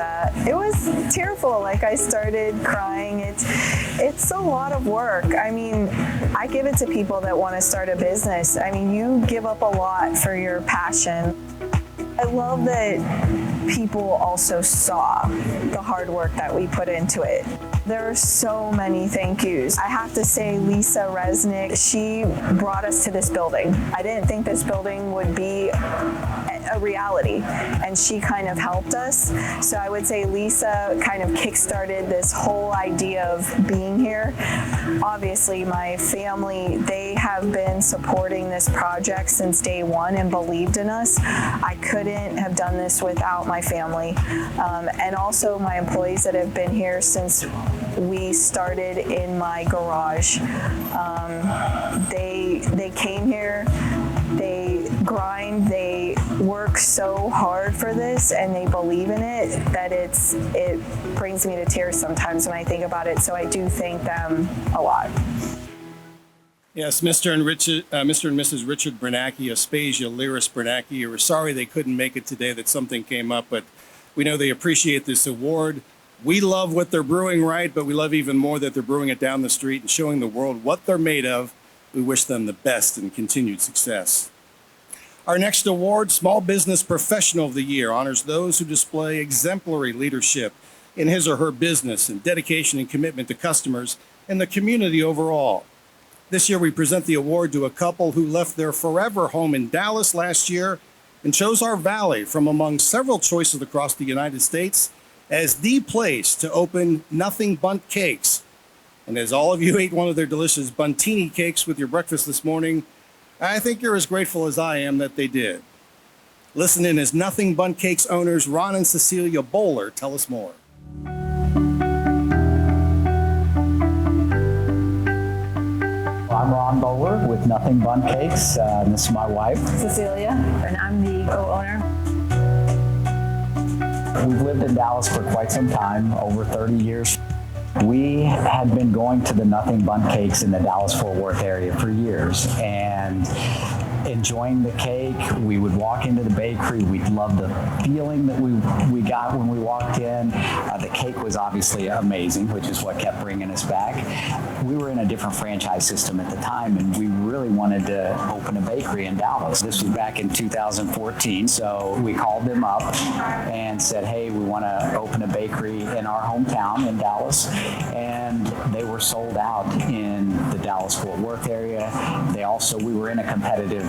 Speaker 8: tearful. I started crying. It's a lot of work. I mean, I give it to people that want to start a business. I mean, you give up a lot for your passion. I love that people also saw the hard work that we put into it. There are so many thank yous. I have to say, Lisa Resnick, she brought us to this building. I didn't think this building would be a reality, and she kind of helped us. So I would say Lisa kind of kickstarted this whole idea of being here. Obviously, my family, they have been supporting this project since day one and believed in us. I couldn't have done this without my family, and also my employees that have been here since we started in my garage. They came here, they grind, they work so hard for this, and they believe in it that it brings me to tears sometimes when I think about it. So I do thank them a lot.
Speaker 1: Yes, Mr. and Mrs. Richard Bernacki, Aspasia Lyris Bernacki, we're sorry they couldn't make it today, that something came up, but we know they appreciate this award. We love what they're brewing, right? But we love even more that they're brewing it down the street and showing the world what they're made of. We wish them the best and continued success. Our next award, Small Business Professional of the Year, honors those who display exemplary leadership in his or her business and dedication and commitment to customers and the community overall. This year, we present the award to a couple who left their forever home in Dallas last year and chose our valley from among several choices across the United States as the place to open Nothing Bundt Cakes. And as all of you ate one of their delicious Buntini cakes with your breakfast this morning, I think you're as grateful as I am that they did. Listen in as Nothing Bundt Cakes owners Ron and Cecilia Bowler tell us more.
Speaker 9: I'm Ron Bowler with Nothing Bundt Cakes. And this is my wife,
Speaker 10: Cecilia, and I'm the co-owner.
Speaker 9: We've lived in Dallas for quite some time, over 30 years. We had been going to the Nothing Bundt Cakes in the Dallas-Fort Worth area for years and enjoying the cake. We would walk into the bakery. We'd love the feeling that we got when we walked in. The cake was obviously amazing, which is what kept bringing us back. We were in a different franchise system at the time, and we really wanted to open a bakery in Dallas. This was back in 2014, so we called them up and said, hey, we want to open a bakery in our hometown in Dallas, and they were sold out in the Dallas-Fort Worth area. We were in a competitive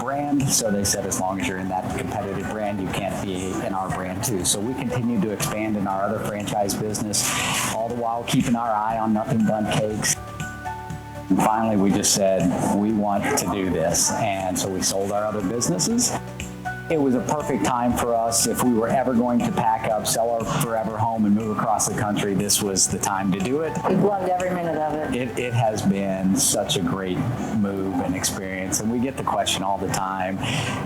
Speaker 9: brand, so they said as long as you're in that competitive brand, you can't be in our brand too. So we continued to expand in our other franchise business, all the while keeping our eye on Nothing Bundt Cakes. And finally, we just said, we want to do this, and so we sold our other businesses. It was a perfect time for us. If we were ever going to pack up, sell our forever home, and move across the country, this was the time to do it.
Speaker 10: We've loved every minute of it.
Speaker 9: It has been such a great move and experience, and we get the question all the time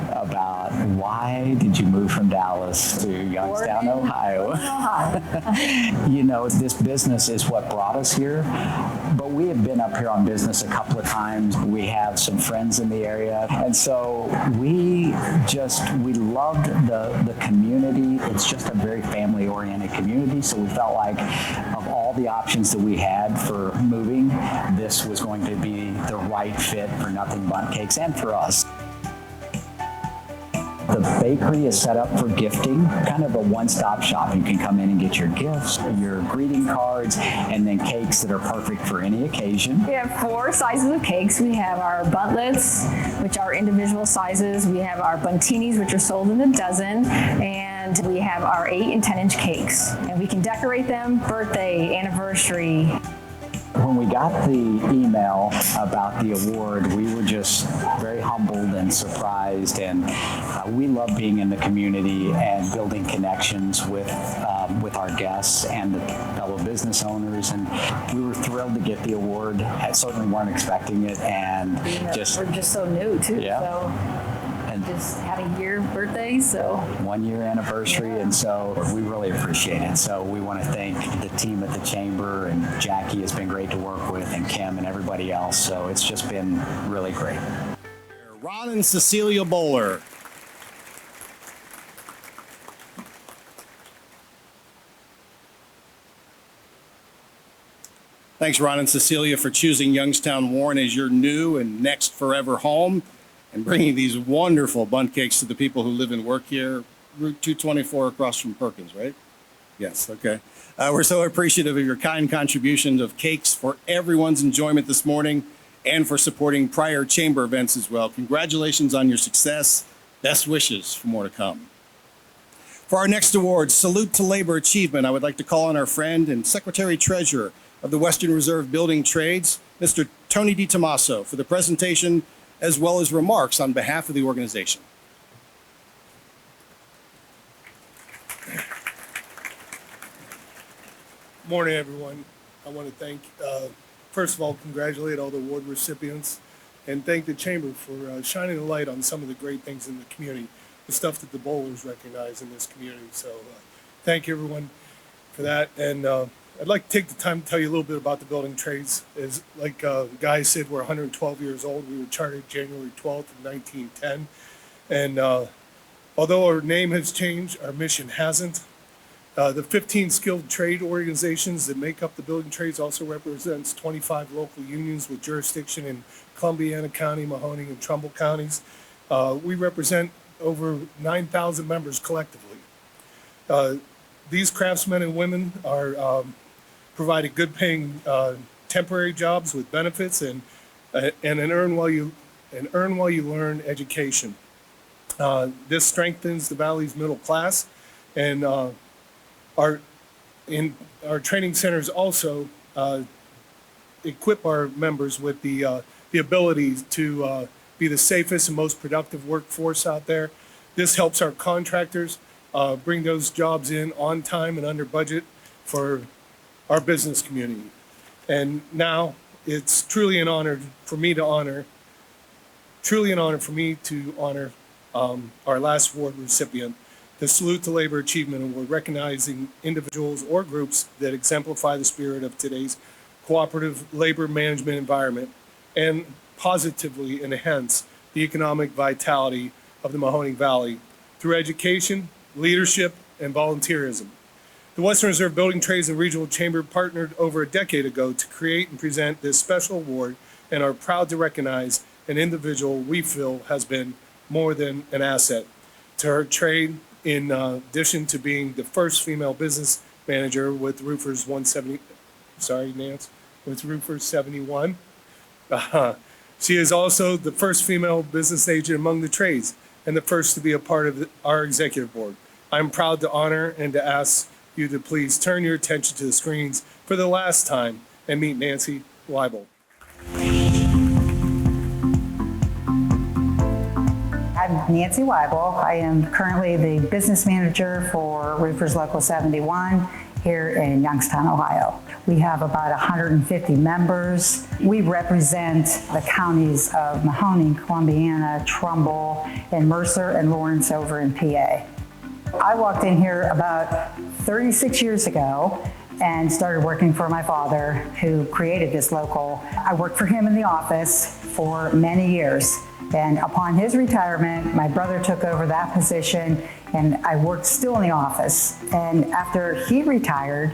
Speaker 9: about why did you move from Dallas to Youngstown, Ohio? You know, this business is what brought us here, but we have been up here on business a couple of times. We have some friends in the area, and so we loved the community. It's just a very family-oriented community, so we felt like of all the options that we had for moving, this was going to be the right fit for Nothing Bundt Cakes and for us. The bakery is set up for gifting, kind of a one-stop shop. You can come in and get your gifts, your greeting cards, and then cakes that are perfect for any occasion.
Speaker 10: We have 4 sizes of cakes. We have our buntlets, which are individual sizes. We have our buntinis, which are sold in a dozen. And we have our 8 and 10-inch cakes. And we can decorate them, birthday, anniversary.
Speaker 9: When we got the email about the award, we were just very humbled and surprised, and we love being in the community and building connections with our guests and the fellow business owners, and we were thrilled to get the award. I certainly weren't expecting it, and
Speaker 10: we're just so new too.
Speaker 9: Yeah.
Speaker 10: So. And just had a year birthday, so
Speaker 9: 1 year anniversary, and so we really appreciate it. So we want to thank the team at the Chamber, and Jackie has been great to work with, and Kim and everybody else. So it's just been really great.
Speaker 1: Ron and Cecilia Bowler. Thanks, Ron and Cecilia, for choosing Youngstown Warren as your new and next forever home, and bringing these wonderful bundt cakes to the people who live and work here, Route 224 across from Perkins, right? Yes, okay. We're so appreciative of your kind contributions of cakes for everyone's enjoyment this morning and for supporting prior chamber events as well. Congratulations on your success. Best wishes for more to come. For our next award, Salute to Labor Achievement, I would like to call on our friend and Secretary Treasurer of the Western Reserve Building Trades, Mr. Tony DiTomaso, for the presentation as well as remarks on behalf of the organization.
Speaker 11: Morning, everyone. I want to thank, first of all, congratulate all the award recipients and thank the Chamber for shining a light on some of the great things in the community, the stuff that the bowlers recognize in this community. So thank you, everyone, for that. And I'd like to take the time to tell you a little bit about the building trades. As like Guy said, we're 112 years old. We were chartered January 12th of 1910. And although our name has changed, our mission hasn't. The 15 skilled trade organizations that make up the building trades also represents 25 local unions with jurisdiction in Columbiana County, Mahoning, and Trumbull counties. We represent over 9,000 members collectively. These craftsmen and women are provided good paying temporary jobs with benefits and an earn while you learn education. This strengthens the Valley's middle class, and our training centers also equip our members with the ability to be the safest and most productive workforce out there. This helps our contractors bring those jobs in on time and under budget for our business community. And now it's truly an honor for me to honor our last award recipient, the Salute to Labor Achievement Award, recognizing individuals or groups that exemplify the spirit of today's cooperative labor management environment and positively enhance the economic vitality of the Mahoning Valley through education, leadership, and volunteerism. The Western Reserve Building Trades and Regional Chamber partnered over a decade ago to create and present this special award and are proud to recognize an individual we feel has been more than an asset to her trade, in addition to being the first female business manager with Roofers 71. She is also the first female business agent among the trades and the first to be a part of our executive board. I'm proud to honor and to ask you to please turn your attention to the screens for the last time and meet Nancy Weibold.
Speaker 12: I'm Nancy Weibold. I am currently the business manager for Roofers Local 71 here in Youngstown, Ohio. We have about 150 members. We represent the counties of Mahoning, Columbiana, Trumbull, and Mercer and Lawrence over in PA. I walked in here about 36 years ago and started working for my father, who created this local. I worked for him in the office for many years. And upon his retirement, my brother took over that position and I worked still in the office. And after he retired,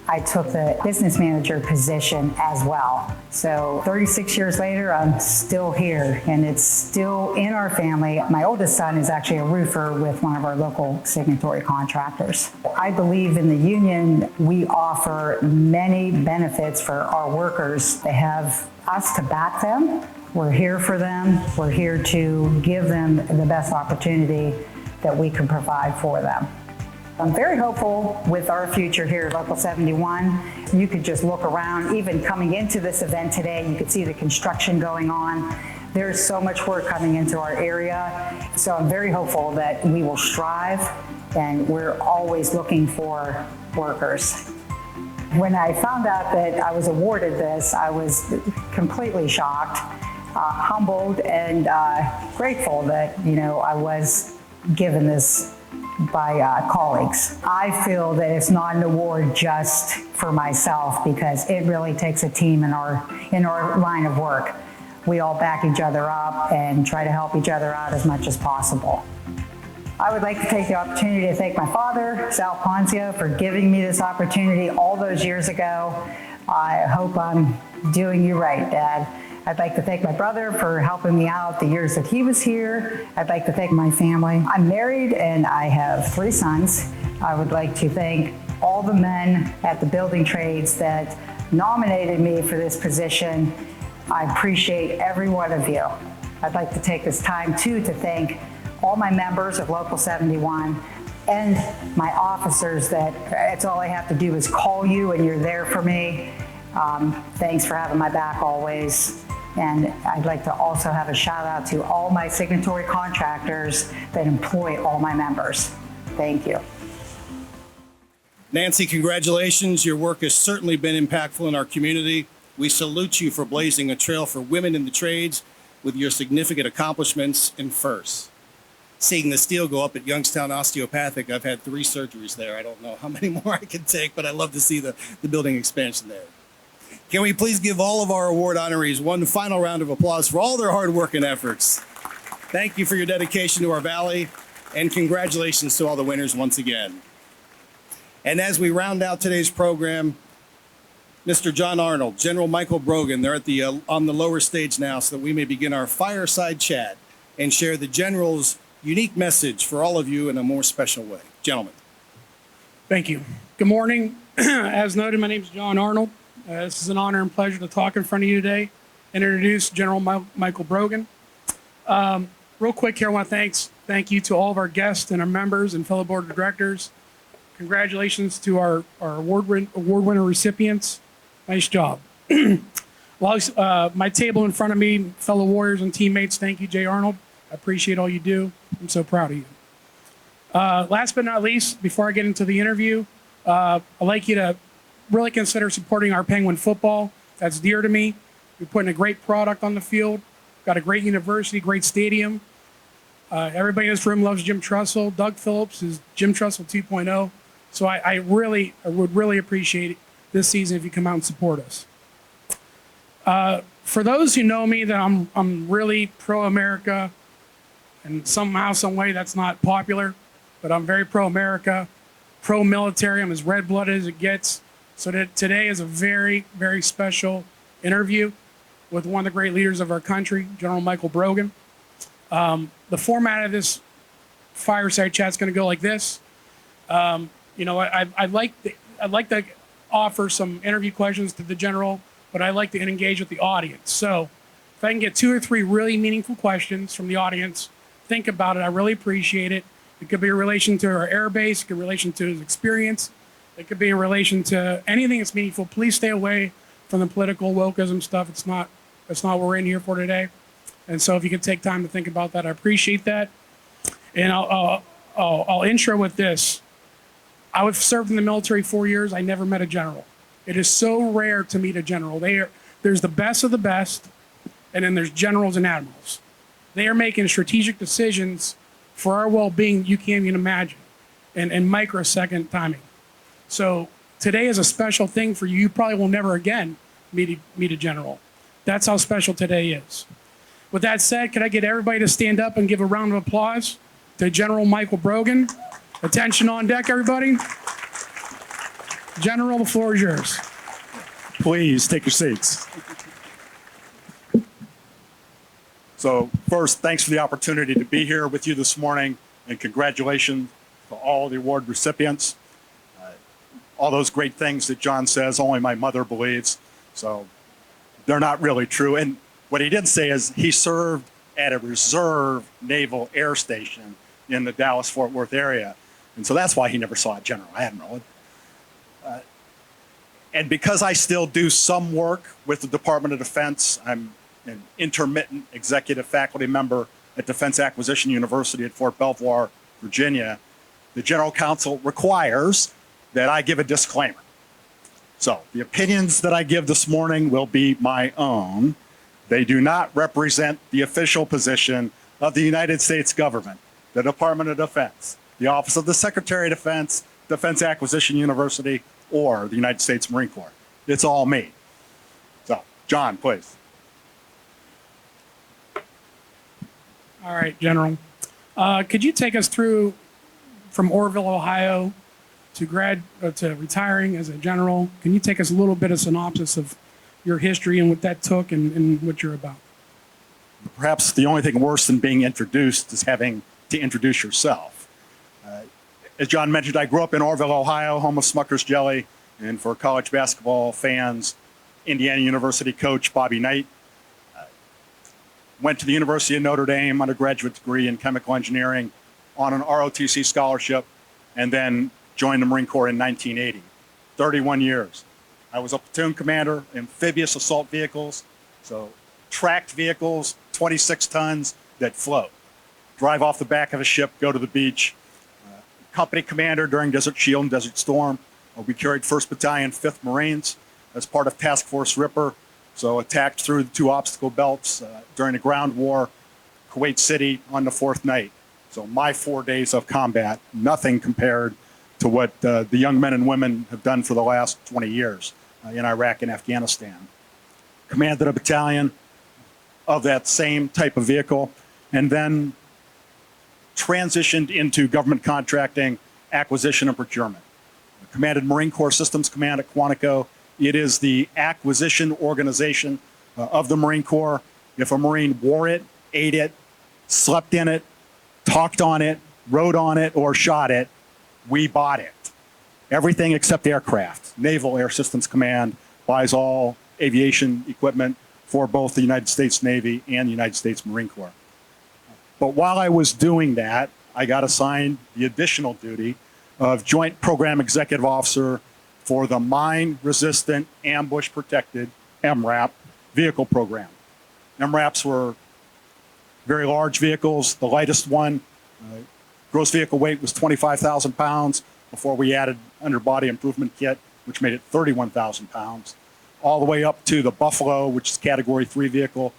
Speaker 12: I took the business manager position as well. So 36 years later, I'm still here and it's still in our family. My oldest son is actually a roofer with one of our local signatory contractors. I believe in the union, we offer many benefits for our workers. They have us to back them. We're here for them. We're here to give them the best opportunity that we can provide for them. I'm very hopeful with our future here at Local 71. You could just look around, even coming into this event today, you could see the construction going on. There's so much work coming into our area. So I'm very hopeful that we will strive, and we're always looking for workers. When I found out that I was awarded this, I was completely shocked, humbled, and grateful that, I was given this by colleagues. I feel that it's not an award just for myself, because it really takes a team in our line of work. We all back each other up and try to help each other out as much as possible. I would like to take the opportunity to thank my father, Sal Ponzio, for giving me this opportunity all those years ago. I hope I'm doing you right, Dad. I'd like to thank my brother for helping me out the years that he was here. I'd like to thank my family. I'm married and I have 3 sons. I would like to thank all the men at the building trades that nominated me for this position. I appreciate every one of you. I'd like to take this time too to thank all my members of Local 71 and my officers that it's all I have to do is call you and you're there for me. Thanks for having my back always. And I'd like to also have a shout out to all my signatory contractors that employ all my members. Thank you.
Speaker 1: Nancy, congratulations. Your work has certainly been impactful in our community. We salute you for blazing a trail for women in the trades with your significant accomplishments and firsts. Seeing the steel go up at Youngstown Osteopathic, I've had 3 surgeries there. I don't know how many more I can take, but I love to see the building expansion there. Can we please give all of our award honorees one final round of applause for all their hard work and efforts? Thank you for your dedication to our valley, and congratulations to all the winners once again. And as we round out today's program, Mr. John Arnold, General Michael Brogan, they're at on the lower stage now so that we may begin our fireside chat and share the General's unique message for all of you in a more special way. Gentlemen.
Speaker 13: Thank you. Good morning. As noted, my name is John Arnold. This is an honor and pleasure to talk in front of you today and introduce General Michael Brogan. Real quick here, I want to thank you to all of our guests and our members and fellow board of directors. Congratulations to our award winner recipients. Nice job. My table in front of me, fellow warriors and teammates, thank you, Jay Arnold. I appreciate all you do. I'm so proud of you. Last but not least, before I get into the interview, I'd like you to really consider supporting our Penguin football. That's dear to me. We're putting a great product on the field. Got a great university, great stadium. Everybody in this room loves Jim Trussell. Doug Phillips is Jim Trussell 2.0. So I would really appreciate it this season if you come out and support us. For those who know me, that I'm really pro-America, and somehow, some way that's not popular, but I'm very pro-America, pro-military. I'm as red-blooded as it gets. So today is a very, very special interview with one of the great leaders of our country, General Michael Brogan. The format of this fireside chat is going to go like this. I'd like to offer some interview questions to the general, but I'd like to engage with the audience. So if I can get 2 or 3 really meaningful questions from the audience, think about it. I really appreciate it. It could be in relation to our air base, it could be in relation to his experience. It could be in relation to anything that's meaningful. Please stay away from the political wokeism stuff. That's not what we're in here for today. And so if you could take time to think about that, I appreciate that. And I'll intro with this. I was served in the military 4 years. I never met a general. It is so rare to meet a general. There's the best of the best, and then there's generals and admirals. They are making strategic decisions for our well-being you can't even imagine, and microsecond timing. So today is a special thing for you. You probably will never again meet a general. That's how special today is. With that said, can I get everybody to stand up and give a round of applause to General Michael Brogan? Attention on deck, everybody. General, the floor is yours.
Speaker 14: Please take your seats. So first, thanks for the opportunity to be here with you this morning, and congratulations to all the award recipients. All those great things that John says, only my mother believes, so they're not really true. And what he didn't say is he served at a reserve naval air station in the Dallas-Fort Worth area. And so that's why he never saw a general admiral. And because I still do some work with the Department of Defense, I'm an intermittent executive faculty member at Defense Acquisition University at Fort Belvoir, Virginia. The General Counsel requires that I give a disclaimer. So the opinions that I give this morning will be my own. They do not represent the official position of the United States government, the Department of Defense, the Office of the Secretary of Defense, Defense Acquisition University, or the United States Marine Corps. It's all me. So, John, please.
Speaker 13: All right, General. Could you take us through from Orrville, Ohio, to retiring as a general? Can you take us a little bit of synopsis of your history and what that took and what you're about?
Speaker 14: Perhaps the only thing worse than being introduced is having to introduce yourself. As John mentioned, I grew up in Orrville, Ohio, home of Smucker's Jelly, and for college basketball fans, Indiana University coach Bobby Knight. went to the University of Notre Dame, undergraduate degree in chemical engineering on an ROTC scholarship, and then joined the Marine Corps in 1980. 31 years. I was a platoon commander, amphibious assault vehicles, so tracked vehicles, 26 tons that float. Drive off the back of a ship, go to the beach. Company commander during Desert Shield and Desert Storm. We carried 1st Battalion, 5th Marines as part of Task Force Ripper. So attacked through the 2 obstacle belts during the ground war, Kuwait City on the 4th night. So my 4 days of combat, nothing compared to what the young men and women have done for the last 20 years in Iraq and Afghanistan. Commanded a battalion of that same type of vehicle, and then transitioned into government contracting, acquisition, and procurement. Commanded Marine Corps Systems Command at Quantico. It is the acquisition organization of the Marine Corps. If a Marine wore it, ate it, slept in it, talked on it, rode on it, or shot it, we bought it. Everything except aircraft. Naval Air Systems Command buys all aviation equipment for both the United States Navy and the United States Marine Corps. But while I was doing that, I got assigned the additional duty of Joint Program Executive Officer for the Mine Resistant Ambush Protected, MRAP, vehicle program. MRAPs were very large vehicles. The lightest one, gross vehicle weight was 25,000 pounds before we added underbody improvement kit, which made it 31,000 pounds. All the way up to the Buffalo, which is Category 3 vehicle,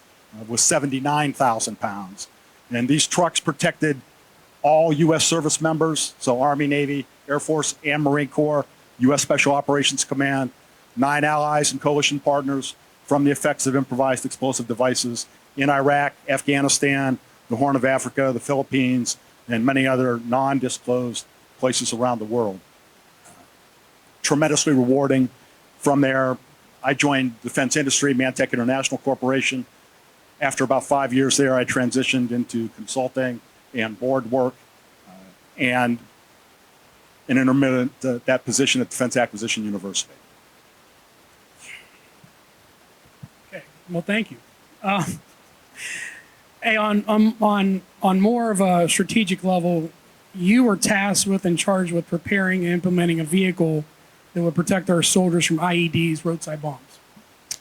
Speaker 14: was 79,000 pounds. And these trucks protected all U.S. service members, so Army, Navy, Air Force, and Marine Corps, U.S. Special Operations Command, 9 allies and coalition partners from the effects of improvised explosive devices in Iraq, Afghanistan, the Horn of Africa, the Philippines, and many other non-disclosed places around the world. Tremendously rewarding. From there, I joined Defense Industry, Mantech International Corporation. After about 5 years there, I transitioned into consulting and board work and an intermittent that position at Defense Acquisition University.
Speaker 13: Okay, well, thank you. Hey, on more of a strategic level, you were tasked with and charged with preparing and implementing a vehicle that would protect our soldiers from IEDs, roadside bombs,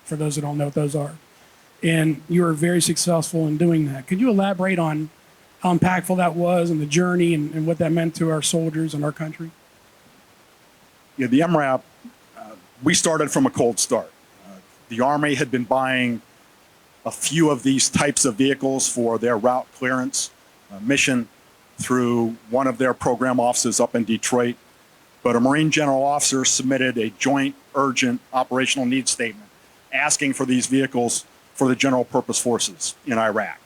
Speaker 13: for those that don't know what those are. And you were very successful in doing that. Could you elaborate on how impactful that was and the journey and what that meant to our soldiers and our country?
Speaker 14: Yeah, the MRAP, we started from a cold start. The Army had been buying a few of these types of vehicles for their route clearance mission through one of their program offices up in Detroit. But a Marine general officer submitted a joint urgent operational needs statement asking for these vehicles for the general purpose forces in Iraq.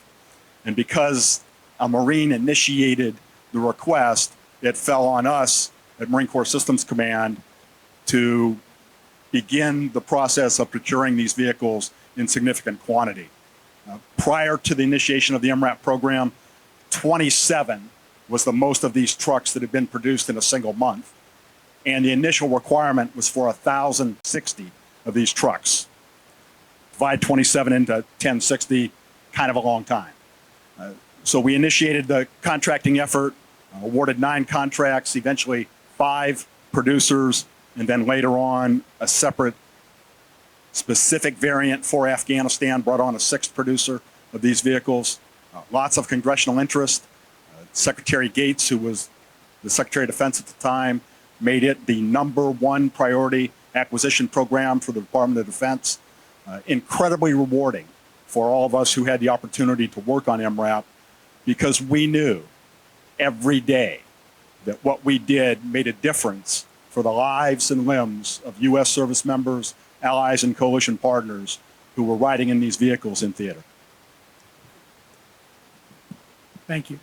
Speaker 14: And because a Marine initiated the request, it fell on us at Marine Corps Systems Command to begin the process of procuring these vehicles in significant quantity. Prior to the initiation of the MRAP program, 27 was the most of these trucks that had been produced in a single month. And the initial requirement was for 1,060 of these trucks. Divide 27 into 1060, kind of a long time. So we initiated the contracting effort, awarded 9 contracts, eventually 5 producers, and then later on a separate specific variant for Afghanistan, brought on a 6th producer of these vehicles. Lots of congressional interest. Secretary Gates, who was the Secretary of Defense at the time, made it the #1 priority acquisition program for the Department of Defense. Incredibly rewarding for all of us who had the opportunity to work on MRAP, because we knew every day that what we did made a difference for the lives and limbs of U.S. service members, allies, and coalition partners who were riding in these vehicles in theater.
Speaker 13: Thank you.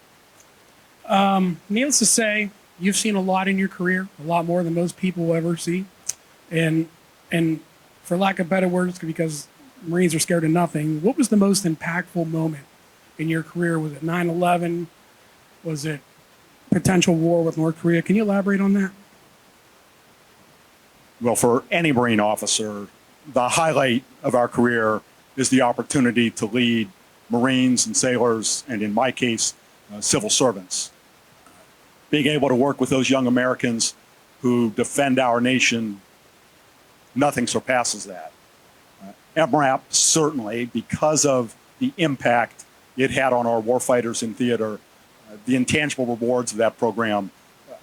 Speaker 13: Needless to say, you've seen a lot in your career, a lot more than most people will ever see. And for lack of better words, because Marines are scared of nothing, what was the most impactful moment in your career? Was it 9/11? Was it potential war with North Korea? Can you elaborate on that?
Speaker 14: Well, for any Marine officer, the highlight of our career is the opportunity to lead Marines and sailors, and in my case, civil servants. Being able to work with those young Americans who defend our nation, nothing surpasses that. MRAP certainly, because of the impact it had on our warfighters in theater, the intangible rewards of that program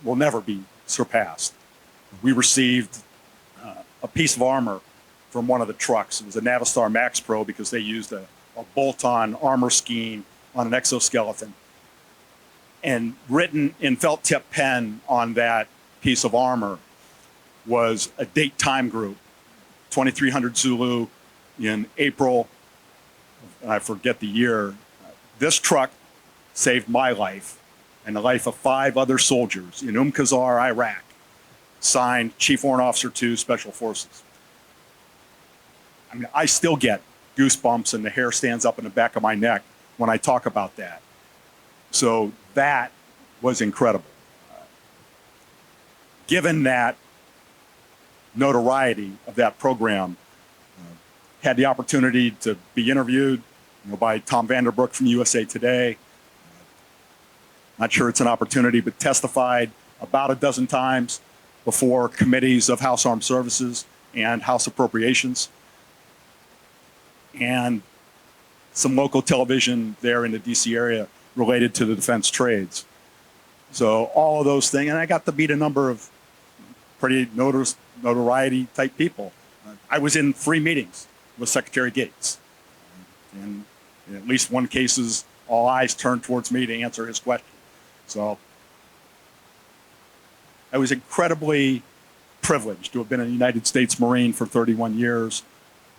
Speaker 14: will never be surpassed. We received a piece of armor from one of the trucks. It was a Navistar Max Pro because they used a bolt-on armor scheme on an exoskeleton. And written in felt tip pen on that piece of armor was a date time group, 2300 Zulu in April, and I forget the year. This truck saved my life and the life of 5 other soldiers in Qasr, Iraq. Signed Chief Warrant Officer 2, Special Forces. I mean, I still get goosebumps and the hair stands up in the back of my neck when I talk about that. So that was incredible. Given that notoriety of that program, had the opportunity to be interviewed by Tom Vanderbrook from USA Today. Not sure it's an opportunity, but testified about a dozen times before committees of House Armed Services and House Appropriations, and some local television there in the DC area related to the defense trades. So all of those things, and I got to meet a number of pretty notoriety type people. I was in 3 meetings with Secretary Gates. And in at least one cases, all eyes turned towards me to answer his question. So I was incredibly privileged to have been a United States Marine for 31 years,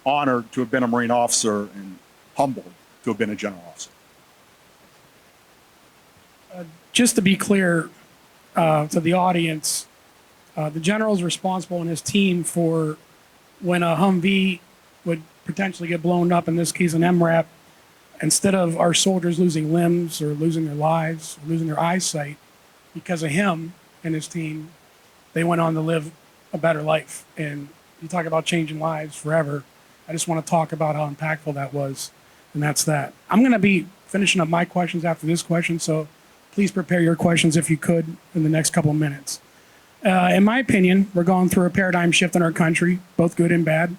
Speaker 14: honored to have been a Marine officer, and humbled to have been a general officer.
Speaker 13: Just to be clear to the audience, the general is responsible and his team for when a Humvee would potentially get blown up, in this case an MRAP, instead of our soldiers losing limbs or losing their lives, or losing their eyesight, because of him and his team, they went on to live a better life. And you talk about changing lives forever. I just want to talk about how impactful that was, and that's that. I'm going to be finishing up my questions after this question, so please prepare your questions if you could in the next couple of minutes. In my opinion, we're going through a paradigm shift in our country, both good and bad.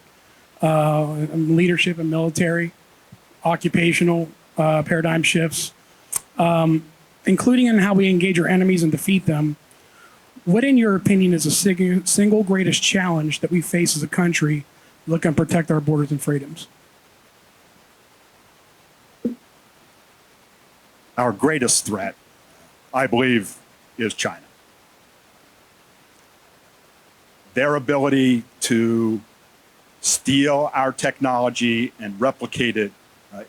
Speaker 13: Leadership and military, occupational paradigm shifts, including in how we engage our enemies and defeat them. What, in your opinion, is the single greatest challenge that we face as a country looking to protect our borders and freedoms?
Speaker 14: Our greatest threat, I believe, is China. Their ability to steal our technology and replicate it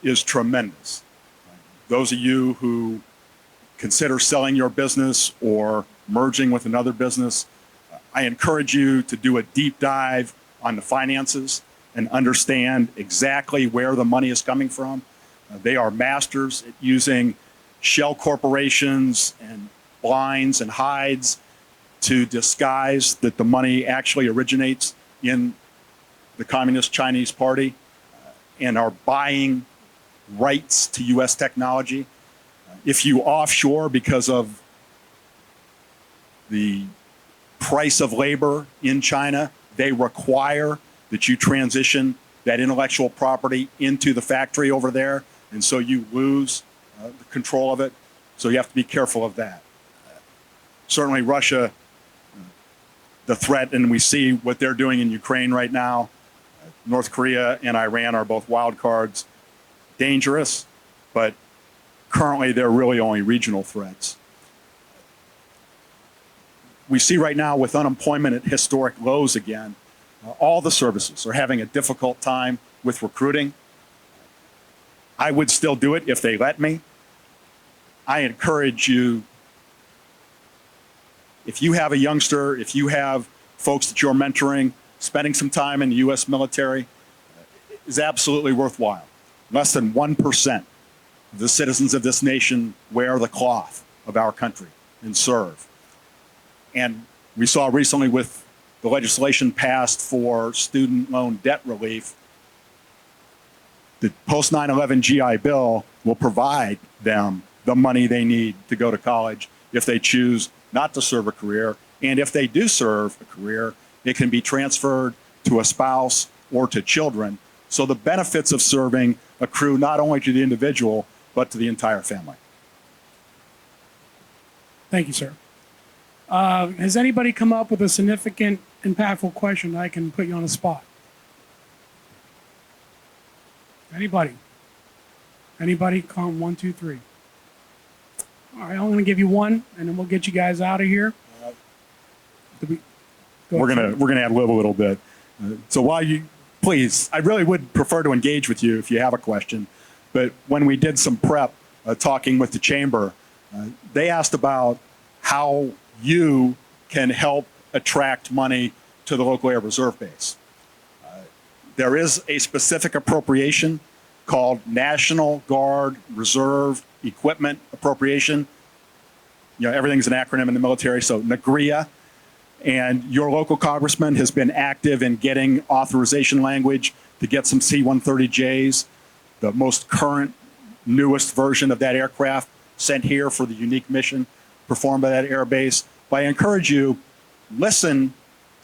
Speaker 14: is tremendous. Those of you who consider selling your business or merging with another business, I encourage you to do a deep dive on the finances and understand exactly where the money is coming from. They are masters at using shell corporations and blinds and hides to disguise that the money actually originates in the Communist Chinese Party and are buying rights to U.S. technology. If you offshore because of the price of labor in China, they require that you transition that intellectual property into the factory over there, and so you lose the control of it. So you have to be careful of that. Certainly Russia, the threat, and we see what they're doing in Ukraine right now. North Korea and Iran are both wild cards. Dangerous, but currently they're really only regional threats. We see right now with unemployment at historic lows again, all the services are having a difficult time with recruiting. I would still do it if they let me. I encourage you, if you have a youngster, if you have folks that you're mentoring, spending some time in the U.S. military is absolutely worthwhile. Less than 1% of the citizens of this nation wear the cloth of our country and serve. And we saw recently with the legislation passed for student loan debt relief, The post 9/11 GI Bill will provide them the money they need to go to college if they choose not to serve a career. And if they do serve a career, it can be transferred to a spouse or to children. So the benefits of serving accrue not only to the individual, but to the entire family.
Speaker 13: Thank you, sir. Has anybody come up with a significant, impactful question that I can put you on the spot? Anybody? Anybody? Come 1, 2, 3. All right, I'm going to give you one, and then we'll get you guys out of here.
Speaker 14: We're gonna ad lib a little bit. So while you, please, I really would prefer to engage with you if you have a question. But when we did some prep, talking with the chamber, they asked about how you can help attract money to the local air reserve base. There is a specific appropriation called National Guard Reserve Equipment Appropriation. You know, everything's an acronym in the military, so NAGREA. And your local congressman has been active in getting authorization language to get some C-130Js, the most current, newest version of that aircraft, sent here for the unique mission performed by that air base. But I encourage you, listen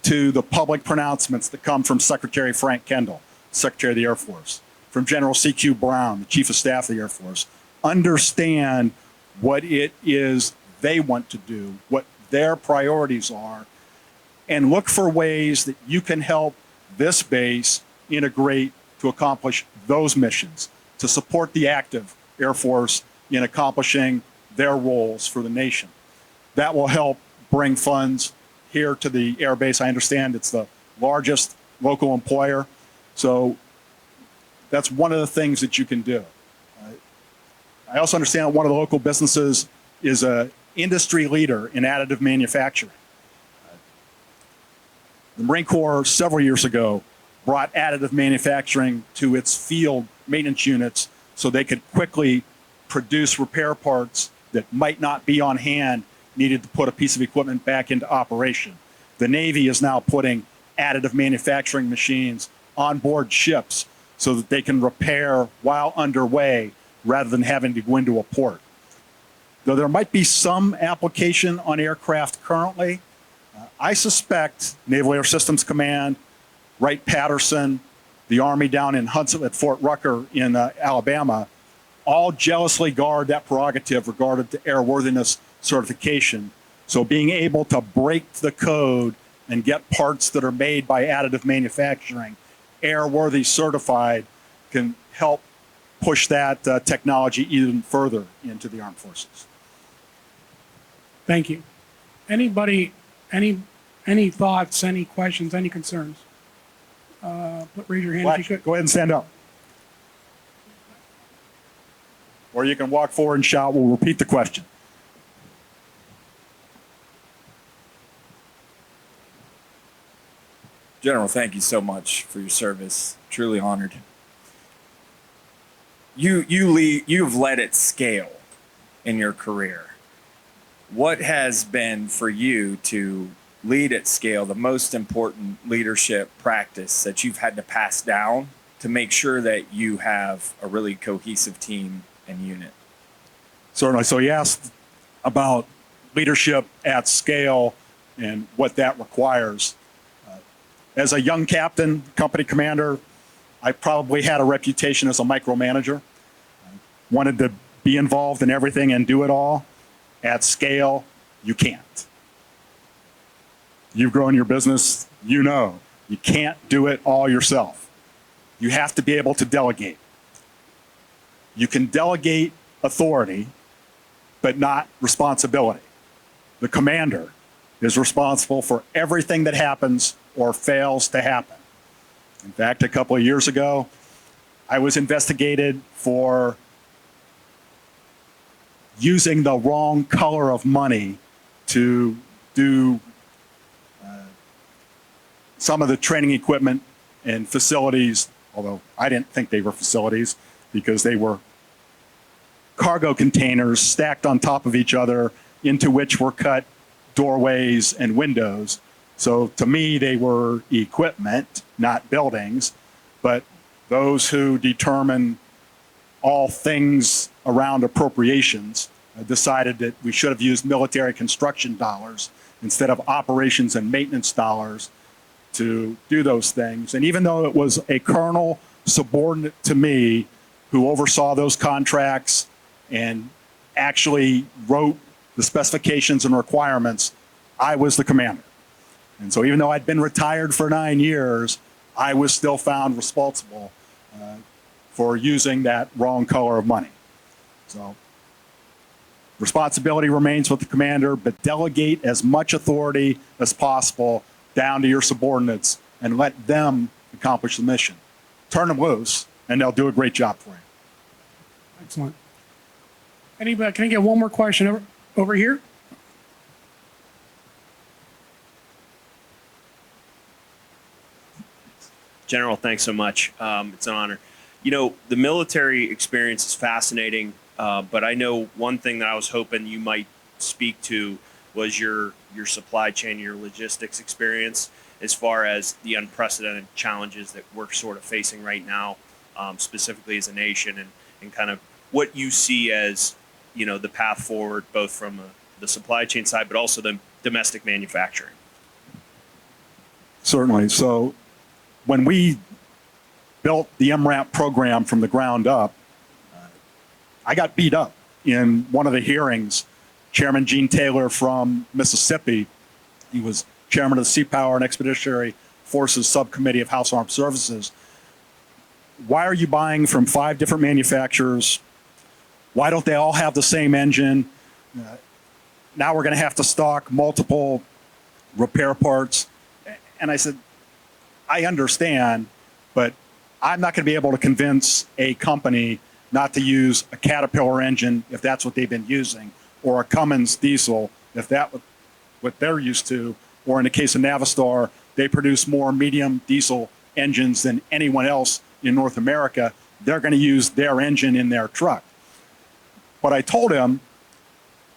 Speaker 14: to the public pronouncements that come from Secretary Frank Kendall, Secretary of the Air Force, from General C.Q. Brown, the Chief of Staff of the Air Force. Understand what it is they want to do, what their priorities are, and look for ways that you can help this base integrate to accomplish those missions, to support the active Air Force in accomplishing their roles for the nation. That will help bring funds here to the air base. I understand it's the largest local employer, so that's one of the things that you can do. I also understand one of the local businesses is an industry leader in additive manufacturing. The Marine Corps several years ago brought additive manufacturing to its field maintenance units so they could quickly produce repair parts that might not be on hand, needed to put a piece of equipment back into operation. The Navy is now putting additive manufacturing machines on board ships so that they can repair while underway rather than having to go into a port. Though there might be some application on aircraft currently, I suspect Naval Air Systems Command, Wright-Patterson, the Army down in Hudson at Fort Rucker in Alabama, all jealously guard that prerogative regarding to airworthiness certification. So being able to break the code and get parts that are made by additive manufacturing airworthy certified can help push that technology even further into the armed forces.
Speaker 13: Thank you. Anybody, any thoughts, any questions, any concerns? Raise your hand if you could.
Speaker 14: Go ahead and stand up. Or you can walk forward and shout. We'll repeat the question.
Speaker 15: General, thank you so much for your service. Truly honored. You've led at scale in your career. What has been for you to lead at scale the most important leadership practice that you've had to pass down to make sure that you have a really cohesive team and unit?
Speaker 14: Certainly. So you asked about leadership at scale and what that requires. As a young captain, company commander, I probably had a reputation as a micromanager. Wanted to be involved in everything and do it all. At scale, you can't. You've grown your business, you know. You can't do it all yourself. You have to be able to delegate. You can delegate authority, but not responsibility. The commander is responsible for everything that happens or fails to happen. In fact, a couple of years ago, I was investigated for using the wrong color of money to do some of the training equipment and facilities, although I didn't think they were facilities because they were cargo containers stacked on top of each other into which were cut doorways and windows. So to me, they were equipment, not buildings. But those who determine all things around appropriations decided that we should have used military construction dollars instead of operations and maintenance dollars to do those things. And even though it was a colonel subordinate to me who oversaw those contracts and actually wrote the specifications and requirements, I was the commander. And so even though I'd been retired for 9 years, I was still found responsible for using that wrong color of money. So responsibility remains with the commander, but delegate as much authority as possible down to your subordinates and let them accomplish the mission. Turn them loose, and they'll do a great job for you.
Speaker 13: Excellent. Anybody, can I get one more question over here?
Speaker 16: General, thanks so much. It's an honor. You know, the military experience is fascinating, but I know one thing that I was hoping you might speak to was your supply chain, your logistics experience, as far as the unprecedented challenges that we're sort of facing right now, specifically as a nation, and kind of what you see as, you know, the path forward, both from the supply chain side, but also the domestic manufacturing.
Speaker 14: Certainly. So when we built the MRAP program from the ground up, I got beat up in one of the hearings. Chairman Gene Taylor from Mississippi, he was chairman of the Sea Power and Expeditionary Forces Subcommittee of House Armed Services. Why are you buying from 5 different manufacturers? Why don't they all have the same engine? Now we're going to have to stock multiple repair parts. And I said, I understand, but I'm not going to be able to convince a company not to use a Caterpillar engine if that's what they've been using, or a Cummins diesel if that's what they're used to, or in the case of Navistar, they produce more medium diesel engines than anyone else in North America. They're going to use their engine in their truck. But I told him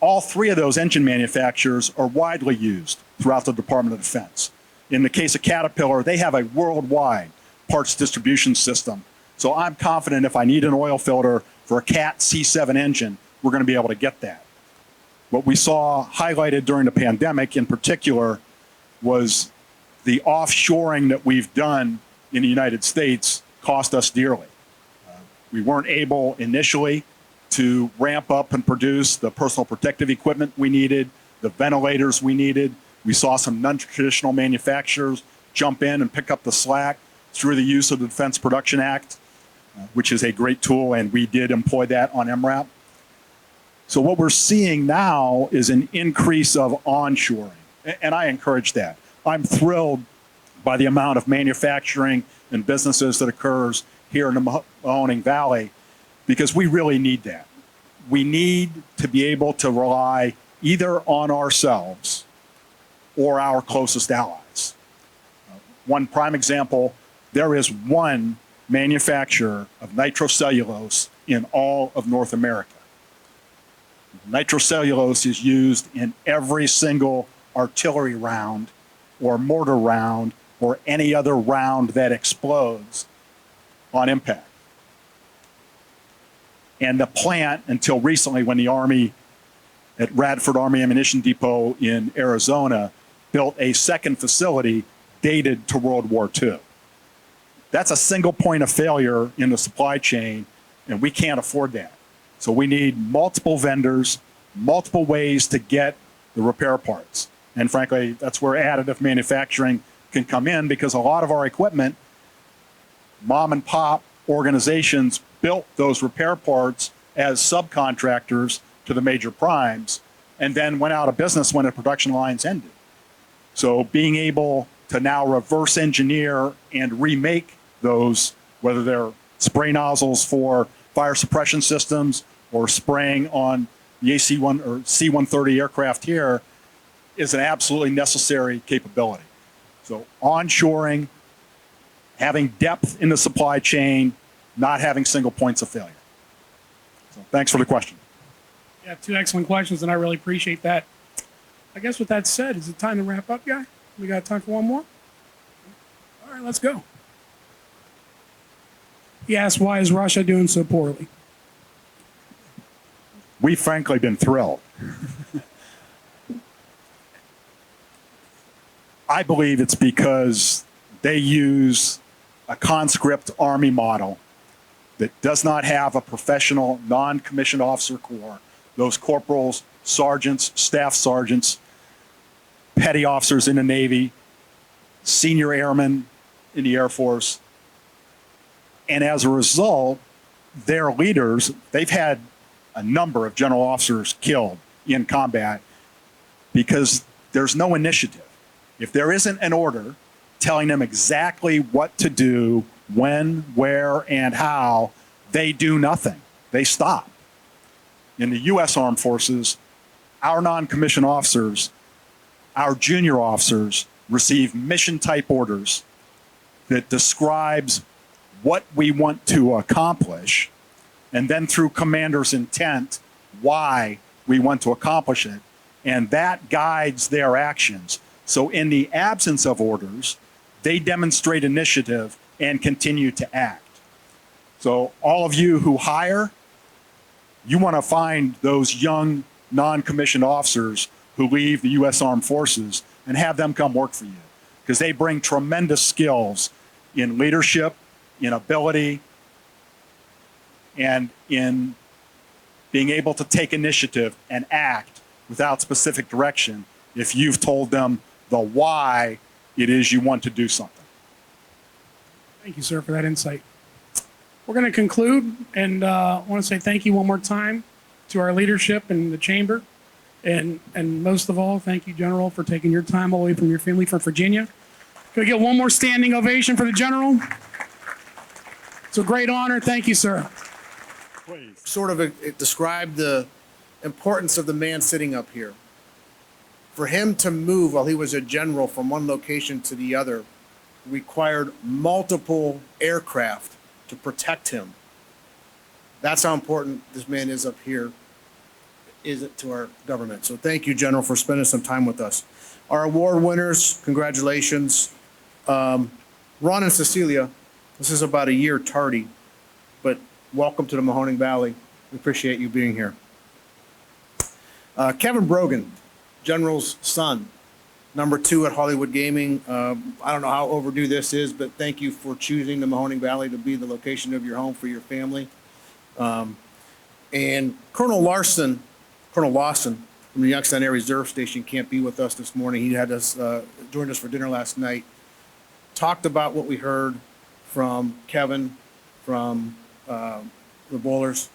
Speaker 14: all 3 of those engine manufacturers are widely used throughout the Department of Defense. In the case of Caterpillar, they have a worldwide parts distribution system. So I'm confident if I need an oil filter for a Cat C7 engine, we're going to be able to get that. What we saw highlighted during the pandemic in particular was the offshoring that we've done in the United States cost us dearly. We weren't able initially to ramp up and produce the personal protective equipment we needed, the ventilators we needed. We saw some non-traditional manufacturers jump in and pick up the slack through the use of the Defense Production Act, which is a great tool, and we did employ that on MRAP. So what we're seeing now is an increase of onshoring, and I encourage that. I'm thrilled by the amount of manufacturing and businesses that occurs here in the Mahoning Valley, because we really need that. We need to be able to rely either on ourselves or our closest allies. One prime example, there is one manufacturer of nitrocellulose in all of North America. Nitrocellulose is used in every single artillery round or mortar round or any other round that explodes on impact. And the plant, until recently, when the Army at Radford Army Ammunition Depot in Arizona built a second facility dated to World War II. That's a single point of failure in the supply chain, and we can't afford that. So we need multiple vendors, multiple ways to get the repair parts. And frankly, that's where additive manufacturing can come in, because a lot of our equipment, mom and pop organizations built those repair parts as subcontractors to the major primes and then went out of business when the production lines ended. So being able to now reverse engineer and remake those, whether they're spray nozzles for fire suppression systems or spraying on the AC-1 or C-130 aircraft here, is an absolutely necessary capability. So onshoring, having depth in the supply chain, not having single points of failure. So thanks for the question.
Speaker 13: Yeah, 2 excellent questions, and I really appreciate that. I guess with that said, is it time to wrap up, guy? We got time for one more? All right, let's go. He asked, why is Russia doing so poorly?
Speaker 14: We've frankly been thrilled. I believe it's because they use a conscript army model that does not have a professional non-commissioned officer corps. Those corporals, sergeants, staff sergeants, petty officers in the Navy, senior airmen in the Air Force. And as a result, their leaders, they've had a number of general officers killed in combat because there's no initiative. If there isn't an order telling them exactly what to do, when, where, and how, they do nothing. They stop. In the U.S. Armed Forces, our non-commissioned officers, our junior officers receive mission-type orders that describes what we want to accomplish, and then through commander's intent, why we want to accomplish it, and that guides their actions. So in the absence of orders, they demonstrate initiative and continue to act. So all of you who hire, you want to find those young non-commissioned officers who leave the U.S. Armed Forces and have them come work for you, because they bring tremendous skills in leadership, in ability, and in being able to take initiative and act without specific direction if you've told them the why it is you want to do something.
Speaker 13: Thank you, sir, for that insight. We're going to conclude, and I want to say thank you one more time to our leadership and the chamber. And most of all, thank you, General, for taking your time all the way from your family from Virginia. Can we get one more standing ovation for the General? It's a great honor. Thank you, sir.
Speaker 14: Please.
Speaker 1: Sort of it described the importance of the man sitting up here. For him to move while he was a general from one location to the other required multiple aircraft to protect him. That's how important this man is up here, is it to our government. So thank you, General, for spending some time with us. Our award winners, congratulations. Ron and Cecilia, this is about a year tardy, but welcome to the Mahoning Valley. We appreciate you being here. Kevin Brogan, General's son, #2 at Hollywood Gaming. I don't know how overdue this is, but thank you for choosing the Mahoning Valley to be the location of your home for your family. And Colonel Lawson from the Youngstown Air Reserve Station can't be with us this morning. He had us joined us for dinner last night. Talked about what we heard from Kevin, from the Bowlers.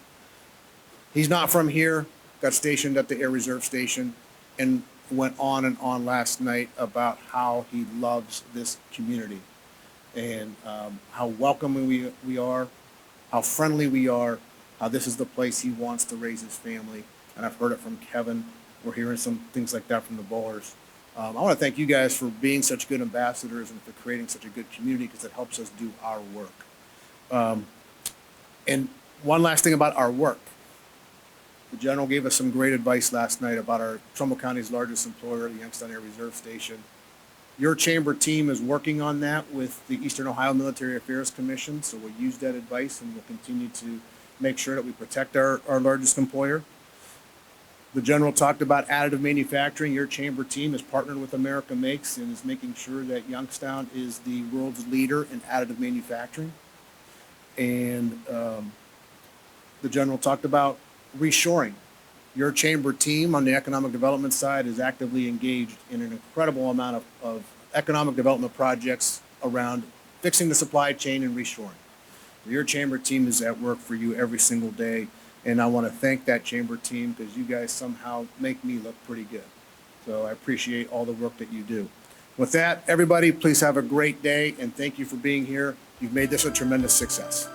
Speaker 1: He's not from here, got stationed at the Air Reserve Station, and went on and on last night about how he loves this community and how welcoming we are, how friendly we are, how this is the place he wants to raise his family. And I've heard it from Kevin. We're hearing some things like that from the Bowlers. I want to thank you guys for being such good ambassadors and for creating such a good community, because it helps us do our work. And one last thing about our work. The General gave us some great advice last night about our Trumbull County's largest employer, the Youngstown Air Reserve Station. Your chamber team is working on that with the Eastern Ohio Military Affairs Commission, so we'll use that advice and we'll continue to make sure that we protect our largest employer. The General talked about additive manufacturing. Your chamber team is partnered with America Makes and is making sure that Youngstown is the world's leader in additive manufacturing. And the General talked about reshoring. Your chamber team on the economic development side is actively engaged in an incredible amount of economic development projects around fixing the supply chain and reshoring. Your chamber team is at work for you every single day, and I want to thank that chamber team because you guys somehow make me look pretty good. So I appreciate all the work that you do. With that, everybody, please have a great day, and thank you for being here. You've made this a tremendous success.